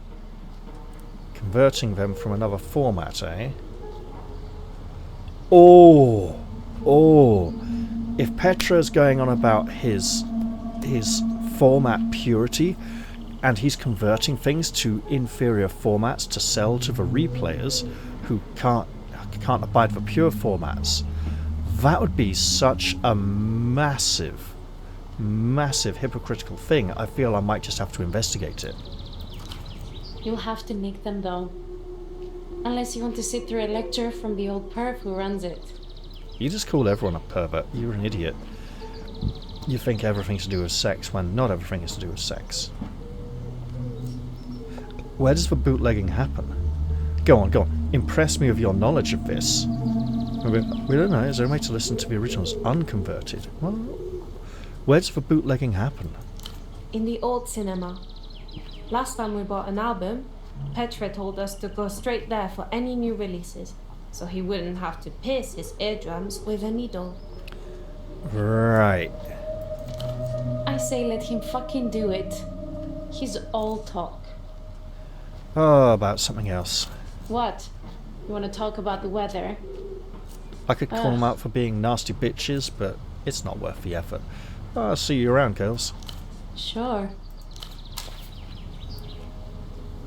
Converting them from another format, eh? Oh! If Petra's going on about his format purity, and he's converting things to inferior formats to sell to the replayers who can't abide the pure formats, that would be such a massive hypocritical thing. I feel I might just have to investigate it. You'll have to nick them though. Unless you want to sit through a lecture from the old perv who runs it. You just call everyone a pervert. You're an idiot. You think everything's to do with sex when not everything is to do with sex. Where does the bootlegging happen? Go on. Impress me with your knowledge of this. We don't know. Is there a way to listen to the originals unconverted? Well, where does the bootlegging happen? In the old cinema. Last time we bought an album, Petra told us to go straight there for any new releases, so he wouldn't have to pierce his eardrums with a needle. Right. I say let him fucking do it. He's all talk. Oh, about something else. What? You want to talk about the weather? I could call them out for being nasty bitches, but it's not worth the effort. I'll see you around, girls. Sure.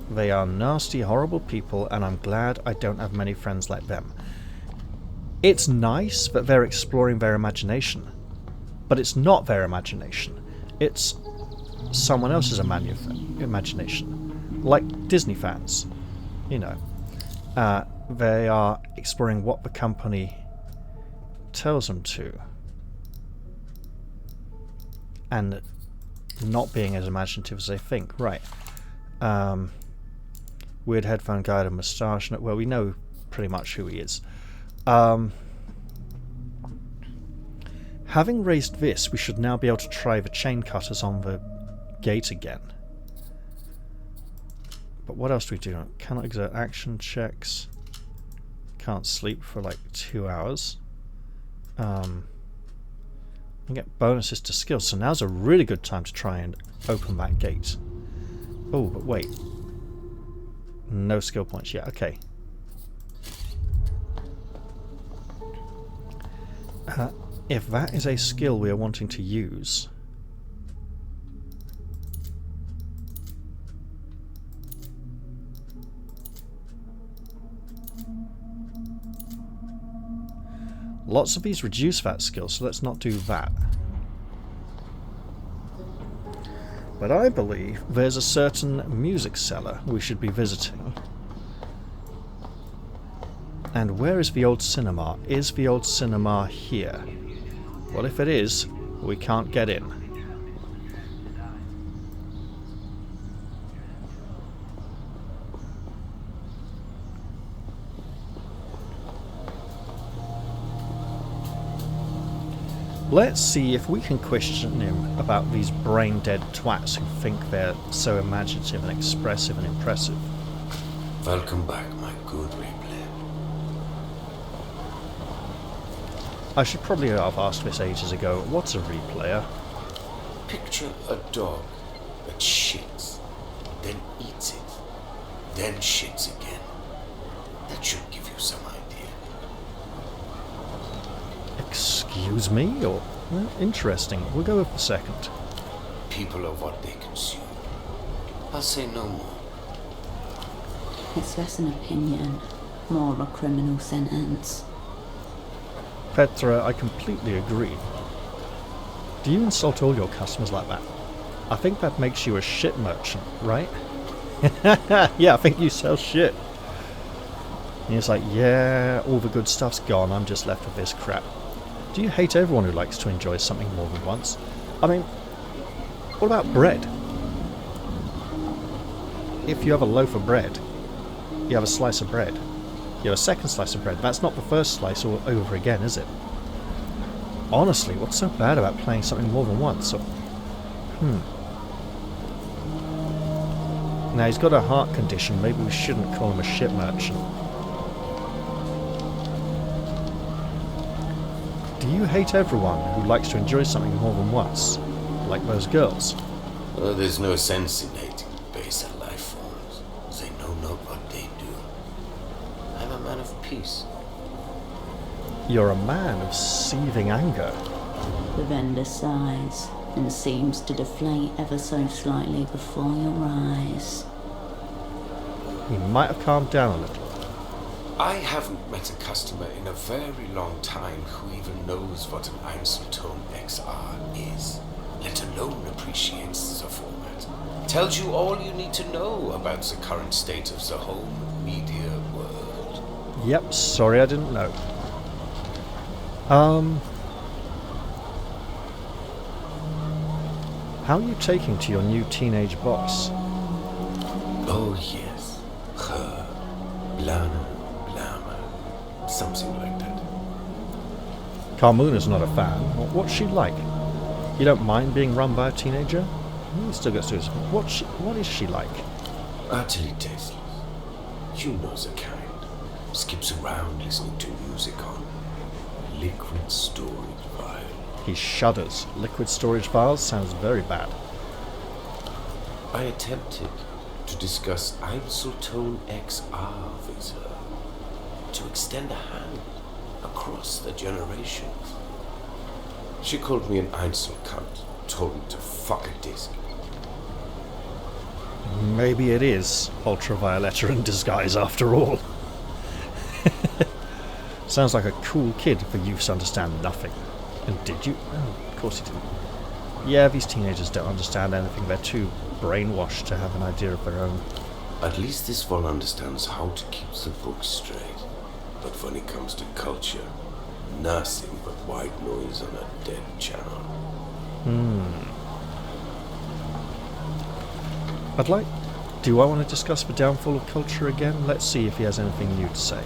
They are nasty, horrible people, and I'm glad I don't have many friends like them. It's nice that they're exploring their imagination, but it's not their imagination. It's someone else's imagination. Like Disney fans, you know. They are exploring what the company tells them to, and not being as imaginative as they think. Right. Weird headphone guy with a moustache. Well, we know pretty much who he is. Having raised this, we should now be able to try the chain cutters on the gate again. But what else do we do? Cannot exert action checks. Can't sleep for like 2 hours. We get bonuses to skills, so now's a really good time to try and open that gate. Oh, but wait. No skill points yet. Okay. If that is a skill we are wanting to use, lots of these reduce that skill, so let's not do that. But I believe there's a certain music seller we should be visiting. And where is the old cinema? Is the old cinema here? Well, if it is, we can't get in. Let's see if we can question him about these brain-dead twats who think they're so imaginative and expressive and impressive. Welcome back, my good replay. I should probably have asked this ages ago. What's a replayer? Picture a dog that shits, then eats it, then shits again. That should give you some idea. Excuse me? Or interesting. We'll go with the second. People are what they consume. I'll say no more. It's less an opinion, more a criminal sentence. Petra, I completely agree. Do you insult all your customers like that? I think that makes you a shit merchant, right? Yeah, I think you sell shit. And he's like, yeah, all the good stuff's gone, I'm just left with this crap. Do you hate everyone who likes to enjoy something more than once? I mean, what about bread? If you have a loaf of bread, you have a slice of bread. You have a second slice of bread. That's not the first slice all over again, is it? Honestly, what's so bad about playing something more than once? Or, Now, he's got a heart condition. Maybe we shouldn't call him a shit merchant. Do you hate everyone who likes to enjoy something more than once? Like those girls? There's no sense in hating baser life forms. They know not what they do. I'm a man of peace. You're a man of seething anger. The vendor sighs and seems to deflate ever so slightly before your eyes. He might have calmed down a little. I haven't met a customer in a very long time who even knows what an Einzelton XR is, let alone appreciates the format. Tells you all you need to know about the current state of the home media world. Yep, sorry I didn't know. How are you taking to your new teenage boss? Oh yes, her, Blana, Blama, something like that. Carmuna's not a fan. What's she like? You don't mind being run by a teenager? He still gets to his... What is she like? Utterly tasteless. You know the kind. Skips around listening to music on liquid storage vial. He shudders. Liquid storage vials sounds very bad. I attempted to discuss Einzelton XR with her, to extend a hand across the generations. She called me an Einzel cunt, told me to fuck a disc. Maybe it is Ultravioletta in disguise after all. Sounds like a cool kid for youths understand nothing. And did you? Oh, of course he didn't. Yeah, these teenagers don't understand anything. They're too brainwashed to have an idea of their own. At least this one understands how to keep the book straight. But when it comes to culture, nothing but white noise on a dead channel. Do I want to discuss the downfall of culture again? Let's see if he has anything new to say.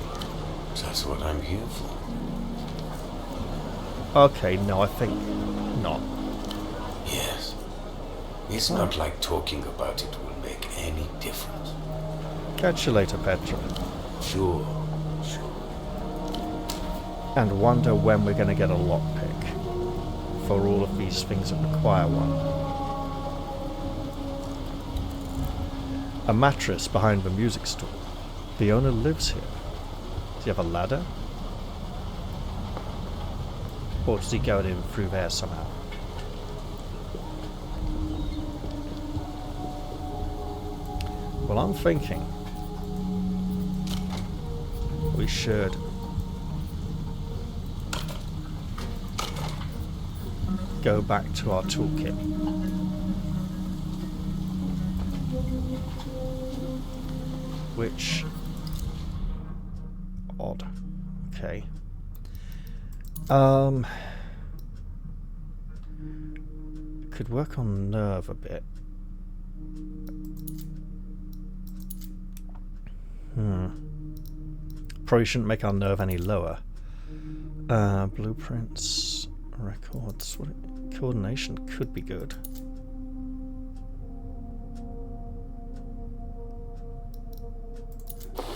That's what I'm here for. Okay, no, I think not. Yes. It's not like talking about it will make any difference. Catch you later, Petra. Sure. And wonder when we're going to get a lockpick for all of these things that require one. A mattress behind the music store. The owner lives here. Does he have a ladder? Or does he go in through there somehow? Well, I'm thinking we should go back to our toolkit. Which... odd. Okay. Could work on nerve a bit. Probably shouldn't make our nerve any lower. Blueprints, records. Coordination could be good.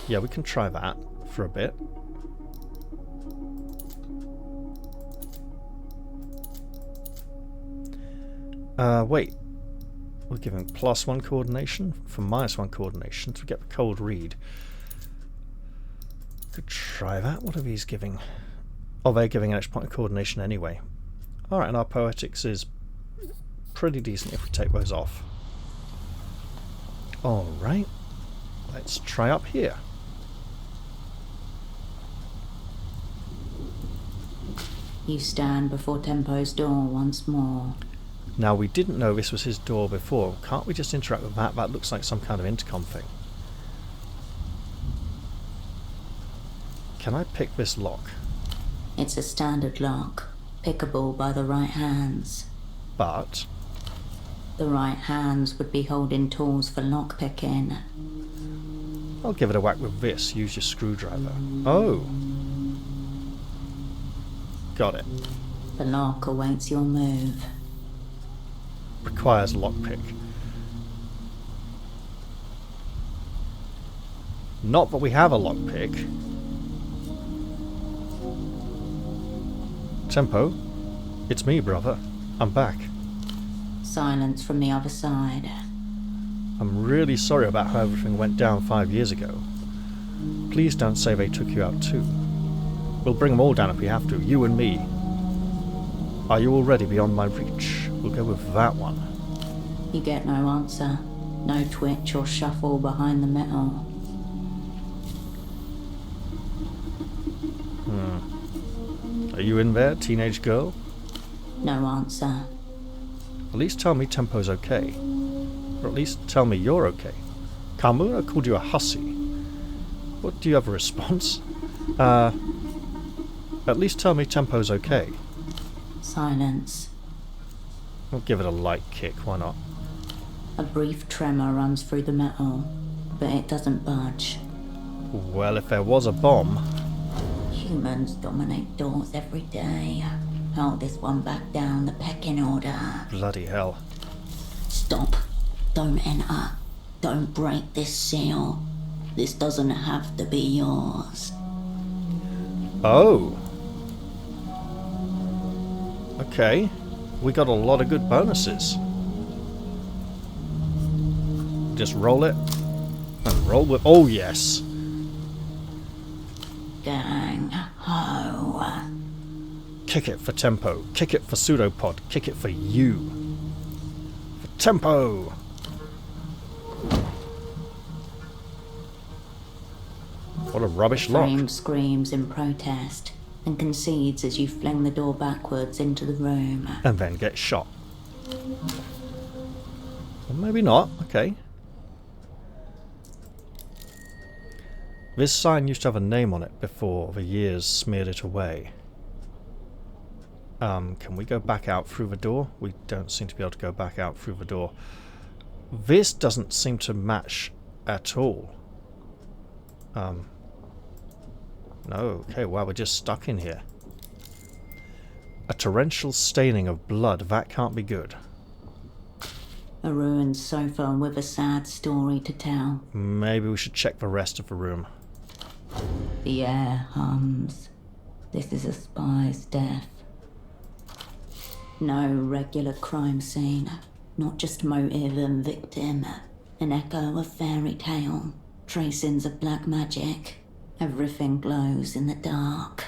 Yeah, we can try that for a bit. Wait. We're giving +1 coordination for -1 coordination to get the cold read. Could try that. What are these giving? Oh, they're giving an extra point of coordination anyway. Alright, and our poetics is pretty decent if we take those off. Alright. Let's try up here. You stand before Tempo's door once more. Now, we didn't know this was his door before. Can't we just interact with that? That looks like some kind of intercom thing. Can I pick this lock? It's a standard lock, pickable by the right hands. But... the right hands would be holding tools for lockpicking. I'll give it a whack with this. Use your screwdriver. Oh! Got it. The lock awaits your move. Requires lockpick. Not that we have a lockpick. Tempo, it's me, brother. I'm back. Silence from the other side. I'm really sorry about how everything went down 5 years ago. Please don't say they took you out too. We'll bring them all down if we have to, you and me. Are you already beyond my reach? We'll go with that one. You get no answer. No twitch or shuffle behind the metal. Are you in there, teenage girl? No answer. At least tell me Tempo's okay. Or at least tell me you're okay. Carmona called you a hussy. What, do you have a response? At least tell me Tempo's okay. Silence. We'll give it a light kick, why not? A brief tremor runs through the metal, but it doesn't budge. Well, if there was a bomb... Humans dominate doors every day. Hold this one back down the pecking order. Bloody hell. Stop. Don't enter. Don't break this seal. This doesn't have to be yours. Oh. Okay. We got a lot of good bonuses. Just roll it. And roll with... Oh, yes. Gang ho. Kick it for Tempo. Kick it for Pseudopod. Kick it for you. For Tempo! What a rubbish lock. Frame screams in protest and concedes as you fling the door backwards into the room. And then get shot. Or maybe not. Okay. This sign used to have a name on it before the years smeared it away. Can we go back out through the door? We don't seem to be able to go back out through the door. This doesn't seem to match at all. No, okay, wow, we're just stuck in here. A torrential staining of blood, that can't be good. A ruined sofa with a sad story to tell. Maybe we should check the rest of the room. The air hums. This is a spy's death. No regular crime scene. Not just motive and victim. An echo of fairy tale. Tracings of black magic. Everything glows in the dark.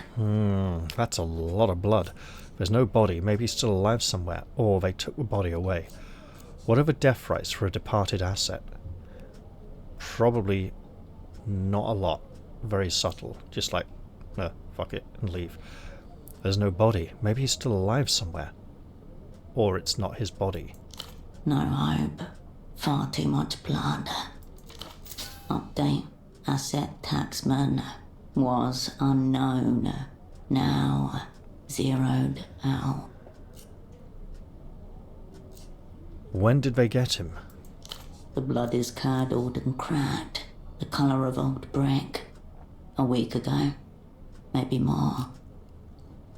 That's a lot of blood. There's no body. Maybe he's still alive somewhere. Or they took the body away. What are the death rights for a departed asset? Probably not a lot. Very subtle. Just like, fuck it, and leave. There's no body. Maybe he's still alive somewhere. Or it's not his body. No hope. Far too much blood. Update. Asset taxman. Was unknown. Now zeroed out. When did they get him? The blood is curdled and cracked. The colour of old brick. A week ago. Maybe more.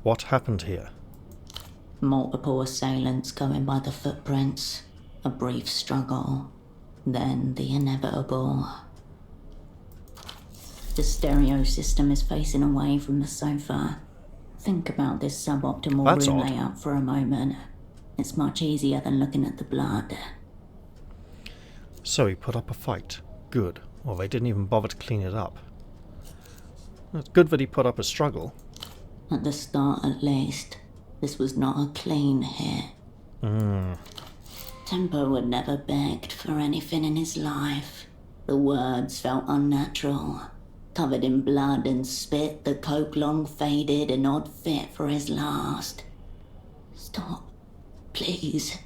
What happened here? Multiple assailants going by the footprints. A brief struggle. Then the inevitable. The stereo system is facing away from the sofa. Think about this suboptimal That's room odd. layout for a moment. It's much easier than looking at the blood. So he put up a fight. Good. Well, they didn't even bother to clean it up. It's good that he put up a struggle. At the start, at least, this was not a clean hit. Tempo had never begged for anything in his life. The words felt unnatural. Covered in blood and spit, the coke long faded and odd fit for his last. Stop. Please.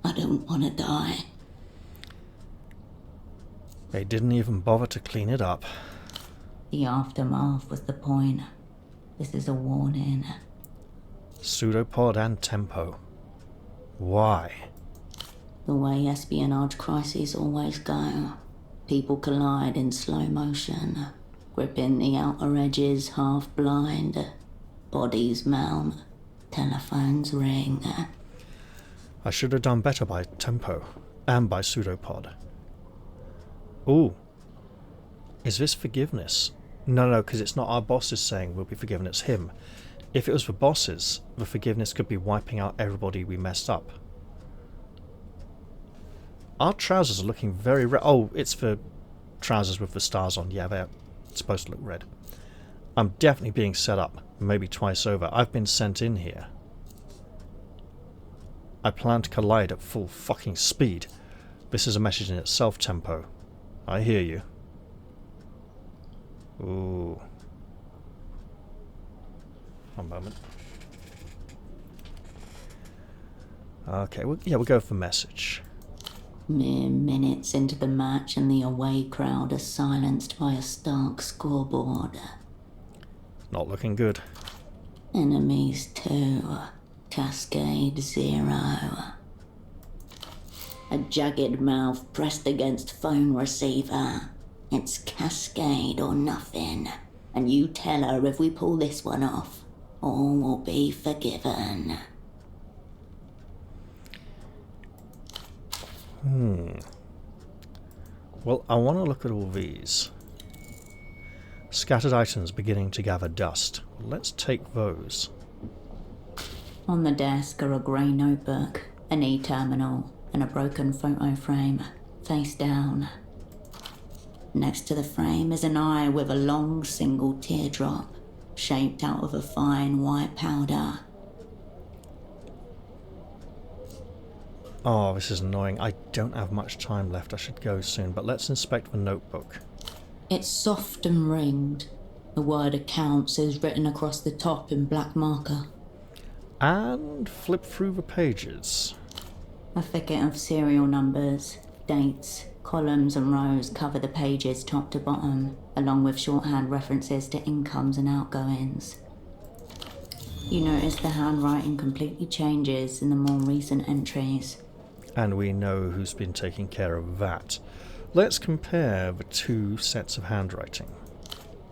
I don't want to die. They didn't even bother to clean it up. The aftermath was the point. This is a warning. Pseudopod and Tempo. Why? The way espionage crises always go. People collide in slow motion, gripping the outer edges, half blind. Bodies mount, telephones ring. I should have done better by Tempo and by Pseudopod. Ooh. Is this forgiveness? No, because it's not our bosses saying we'll be forgiven, it's him. If it was the bosses, the forgiveness could be wiping out everybody we messed up. Our trousers are looking very red. Oh, it's the trousers with the stars on. Yeah, they're supposed to look red. I'm definitely being set up, maybe twice over. I've been sent in here. I plan to collide at full fucking speed. This is a message in itself, Tempo. I hear you. Ooh. One moment. Okay, we'll go for message. Mere minutes into the match and the away crowd are silenced by a stark scoreboard. Not looking good. Enemies 2, Cascade 0. A jagged mouth pressed against phone receiver. It's Cascade or nothing. And you tell her if we pull this one off, all will be forgiven. Well, I want to look at all these. Scattered items beginning to gather dust. Let's take those. On the desk are a grey notebook, an e-terminal, and a broken photo frame, face down. Next to the frame is an eye with a long single teardrop, shaped out of a fine white powder. Oh, this is annoying. I don't have much time left. I should go soon, but let's inspect the notebook. It's soft and ringed. The word accounts is written across the top in black marker. And flip through the pages. A thicket of serial numbers, dates, columns and rows cover the pages top to bottom, along with shorthand references to incomes and outgoings. You notice the handwriting completely changes in the more recent entries. And we know who's been taking care of that. Let's compare the two sets of handwriting.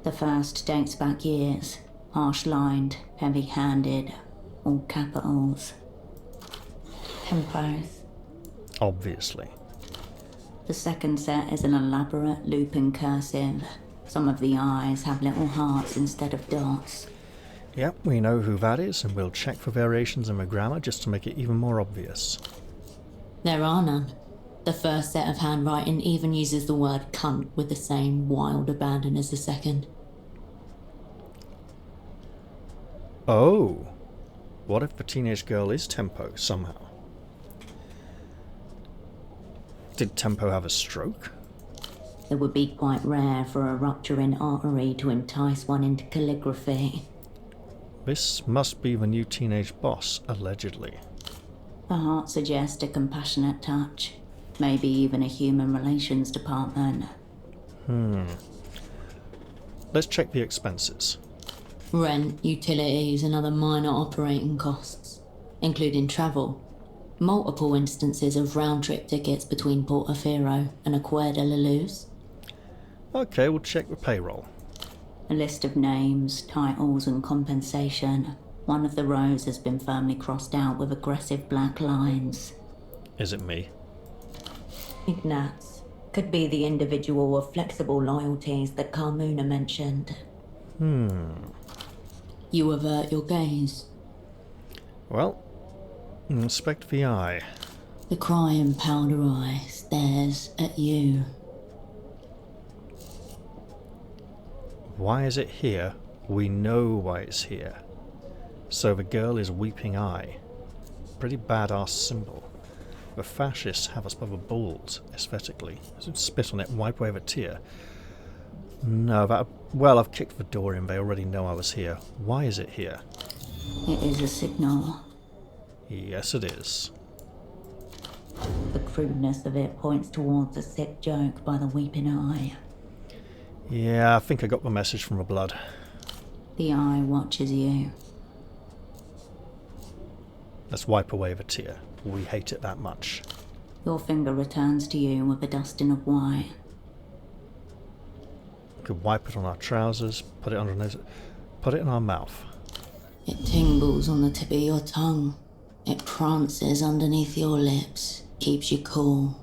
The first dates back years, harsh-lined, heavy-handed, all capitals. Tempos. Obviously. The second set is an elaborate looping cursive. Some of the eyes have little hearts instead of dots. Yep, we know who that is, and we'll check for variations in the grammar just to make it even more obvious. There are none. The first set of handwriting even uses the word cunt with the same wild abandon as the second. Oh! What if the teenage girl is Tempo, somehow? Did Tempo have a stroke? It would be quite rare for a rupture in artery to entice one into calligraphy. This must be the new teenage boss, allegedly. The heart suggests a compassionate touch. Maybe even a human relations department. Let's check the expenses. Rent, utilities and other minor operating costs, including travel. Multiple instances of round-trip tickets between Portofino and Acquia de la Luz. Okay, we'll check the payroll. A list of names, titles and compensation. One of the rows has been firmly crossed out with aggressive black lines. Is it me? Ignatz. Could be the individual with flexible loyalties that Carmuna mentioned. You avert your gaze. Well, inspect the eye. The crying powder eye stares at you. Why is it here? We know why it's here. So the girl is weeping eye. Pretty badass symbol. The fascists have us by the balls, aesthetically. Spit on it, wipe away the tear. No, that... Well, I've kicked the door in. They already know I was here. Why is it here? It is a signal. Yes, it is. The crudeness of it points towards a sick joke by the weeping eye. Yeah, I think I got the message from the blood. The eye watches you. Let's wipe away the tear. We hate it that much. Your finger returns to you with a dusting of white. Could wipe it on our trousers, put it under our nose, put it in our mouth. It tingles on the tip of your tongue. It prances underneath your lips, keeps you cool.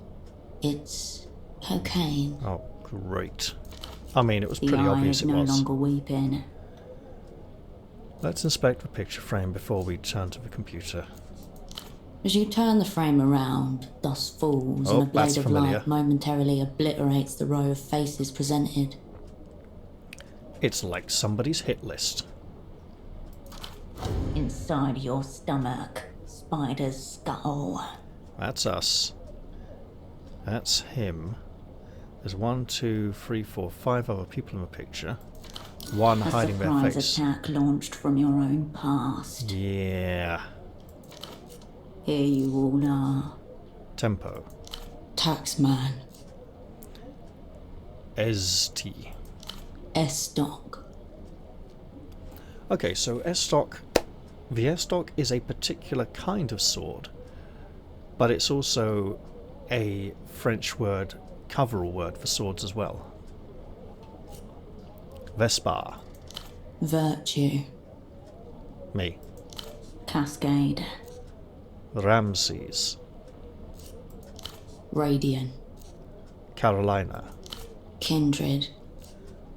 It's cocaine. Oh, great. I mean, it was The pretty eye obvious is it no was. longer weeping. Let's inspect the picture frame before we turn to the computer. As you turn the frame around, dust falls Oh, and a blade that's of familiar. light momentarily obliterates the row of faces presented. It's like somebody's hit list. Inside your stomach, Spider's skull. That's us. That's him. There's 1, 2, 3, 4, 5 other people in the picture. One A hiding their surprise face. attack launched from your own past. Yeah. Here you all are. Tempo. Taxman. ST. S-Stock. Okay, so S-Stock. The S-Stock is a particular kind of sword, but it's also a French word, coverall word for swords as well. Vespa. Virtue. Me. Cascade. Ramses. Radiant. Carolina. Kindred.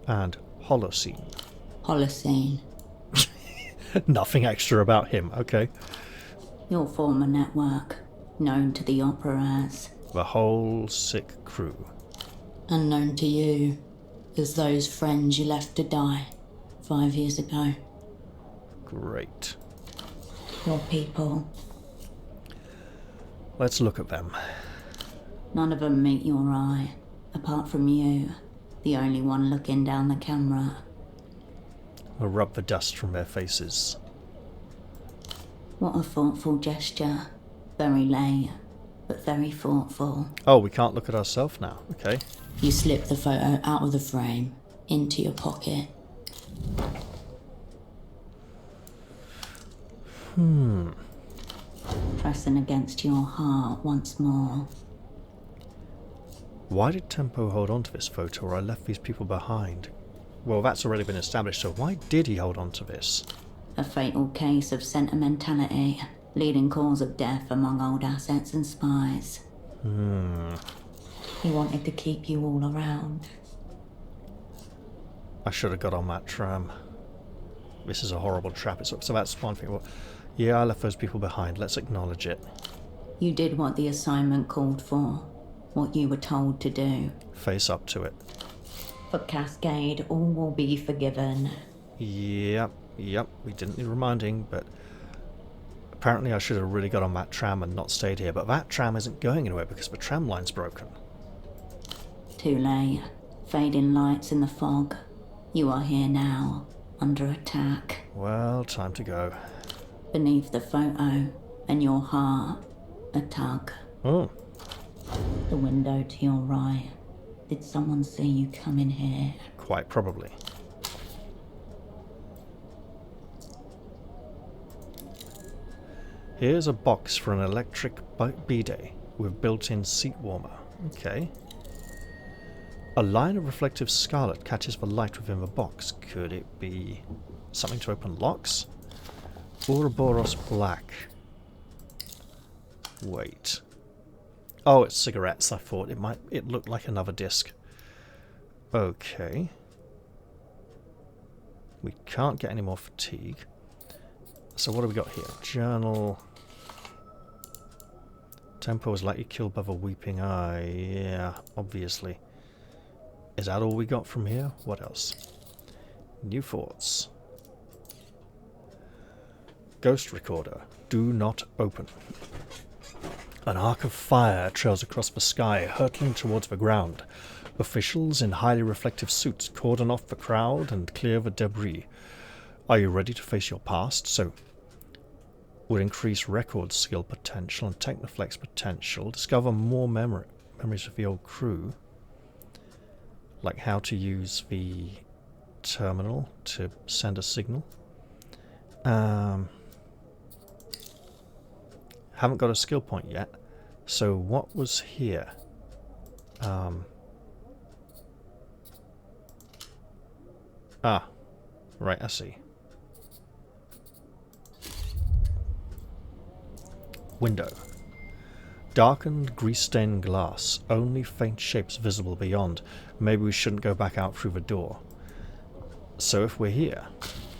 And Holocene. Holocene. Nothing extra about him, okay. You'll form a network, known to the opera as, The whole sick crew. unknown to you, as those friends you left to die 5 years ago. Great. Your people. Let's look at them. None of them meet your eye, apart from you, the only one looking down the camera. We'll rub the dust from their faces. What a thoughtful gesture. Very late, but very thoughtful. Oh, we can't look at ourselves now. Okay. You slip the photo out of the frame, into your pocket. Pressing against your heart once more. Why did Tempo hold on to this photo, or I left these people behind? Well, that's already been established, so why did he hold on to this? A fatal case of sentimentality, leading cause of death among old assets and spies. He wanted to keep you all around. I should have got on that tram. This is a horrible trap. So that's one thing. Well, yeah, I left those people behind. Let's acknowledge it. You did what the assignment called for. What you were told to do. Face up to it. For Cascade, all will be forgiven. Yep. We didn't need reminding, but apparently I should have really got on that tram and not stayed here. But that tram isn't going anywhere because the tram line's broken. Too late. Fading lights in the fog. You are here now, under attack. Well, time to go. Beneath the photo, and your heart, a tug. Oh. The window to your right. Did someone see you come in here? Quite probably. Here's a box for an electric bidet with built-in seat warmer. Okay. A line of reflective scarlet catches the light within the box. Could it be something to open locks? Ouroboros black. Wait. Oh, it's cigarettes. I thought it looked like another disc. Okay. We can't get any more fatigue. So what do we got here? Journal. Tempo is likely killed by the weeping eye. Yeah, obviously. Is that all we got from here? What else? New thoughts. Ghost recorder. Do not open. An arc of fire trails across the sky, hurtling towards the ground. Officials in highly reflective suits cordon off the crowd and clear the debris. Are you ready to face your past? So, would increase record skill potential and Technoflex potential. Discover more memories of the old crew. Like how to use the terminal to send a signal. Haven't got a skill point yet. So what was here? Right, I see. Window. Darkened, grease-stained glass. Only faint shapes visible beyond. Maybe we shouldn't go back out through the door. So if we're here...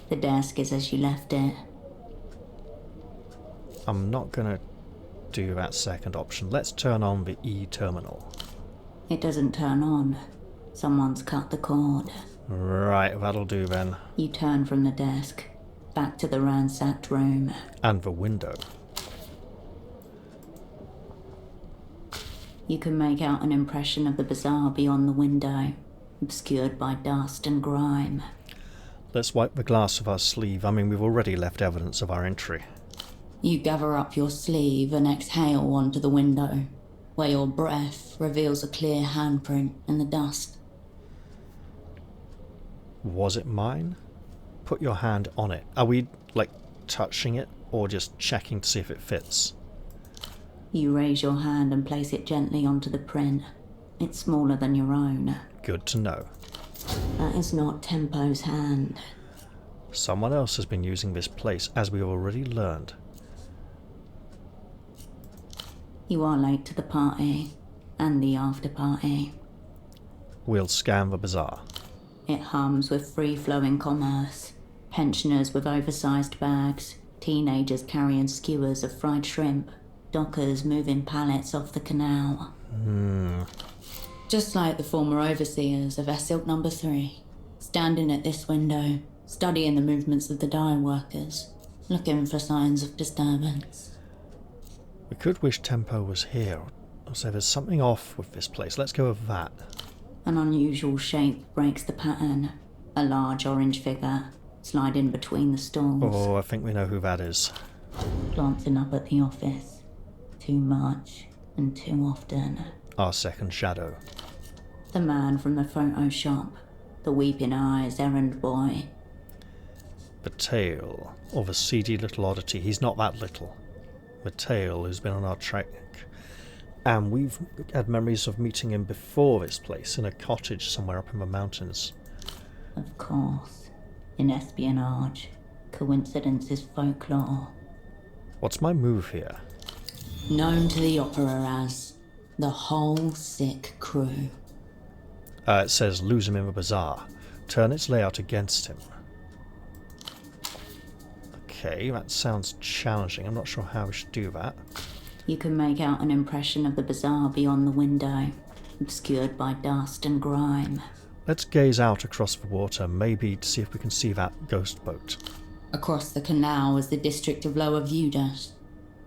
The desk is as you left it. I'm not gonna do that second option. Let's turn on the E-terminal. It doesn't turn on. Someone's cut the cord. Right, that'll do then. You turn from the desk, back to the ransacked room. And the window. You can make out an impression of the bazaar beyond the window, obscured by dust and grime. Let's wipe the glass of our sleeve. I mean, we've already left evidence of our entry. You gather up your sleeve and exhale onto the window, where your breath reveals a clear handprint in the dust. Was it mine? Put your hand on it. Are we, like, touching it, or just checking to see if it fits? You raise your hand and place it gently onto the print. It's smaller than your own. Good to know. That is not Tempo's hand. Someone else has been using this place, as we have already learned. You are late to the party, and the after party. We'll scan the bazaar. It hums with free-flowing commerce. Pensioners with oversized bags, teenagers carrying skewers of fried shrimp, dockers moving pallets off the canal. Just like the former overseers of Silk Number 3, standing at this window, studying the movements of the dye workers, looking for signs of disturbance. We could wish Tempo was here, or say there's something off with this place. Let's go with that. An unusual shape breaks the pattern. A large orange figure, sliding between the stalls. Oh, I think we know who that is. Glancing up at the office. Too much, and too often. Our second shadow. The man from the photo shop. The weeping eyes errand boy. The tale of a seedy little oddity. He's not that little. The tale who's been on our track. And we've had memories of meeting him before this place, in a cottage somewhere up in the mountains. Of course. In espionage, coincidence is folklore. What's my move here? Known to the opera as The whole sick crew. It says lose him in the bazaar. Turn its layout against him. Okay, that sounds challenging. I'm not sure how we should do that. You can make out an impression of the bazaar beyond the window, obscured by dust and grime. Let's gaze out across the water, maybe to see if we can see that ghost boat. Across the canal was the district of Lower Vudas,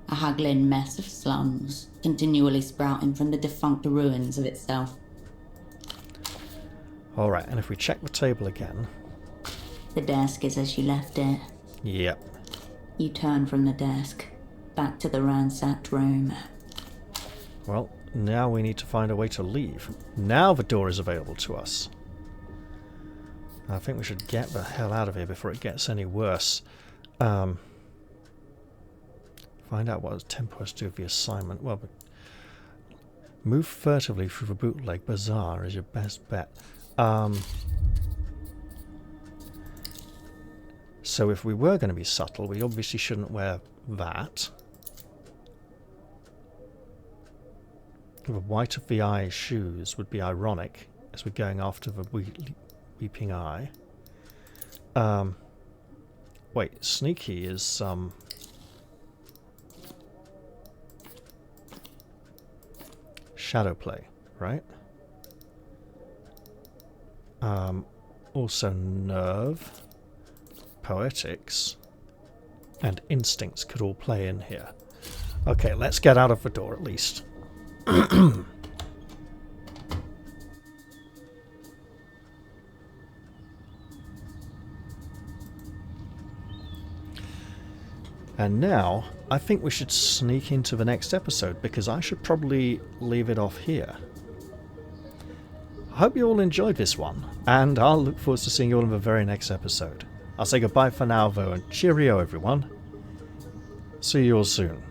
a haggling mess of slums, continually sprouting from the defunct ruins of itself. Alright, and if we check the table again... The desk is as you left it. Yep. You turn from the desk, back to the ransacked room. Well, now we need to find a way to leave. Now the door is available to us. I think we should get the hell out of here before it gets any worse. Find out what Tempo has to do with the assignment. Well, move furtively through the bootleg bazaar is your best bet. So if we were going to be subtle, we obviously shouldn't wear that. The white of the eye shoes would be ironic as we're going after the weeping eye. Wait, sneaky is shadow play, right? Also nerve, poetics, and instincts could all play in here. Okay, let's get out of the door at least. And now, I think we should sneak into the next episode, because I should probably leave it off here. I hope you all enjoyed this one, and I'll look forward to seeing you all in the very next episode. I'll say goodbye for now, though, and cheerio, everyone. See you all soon.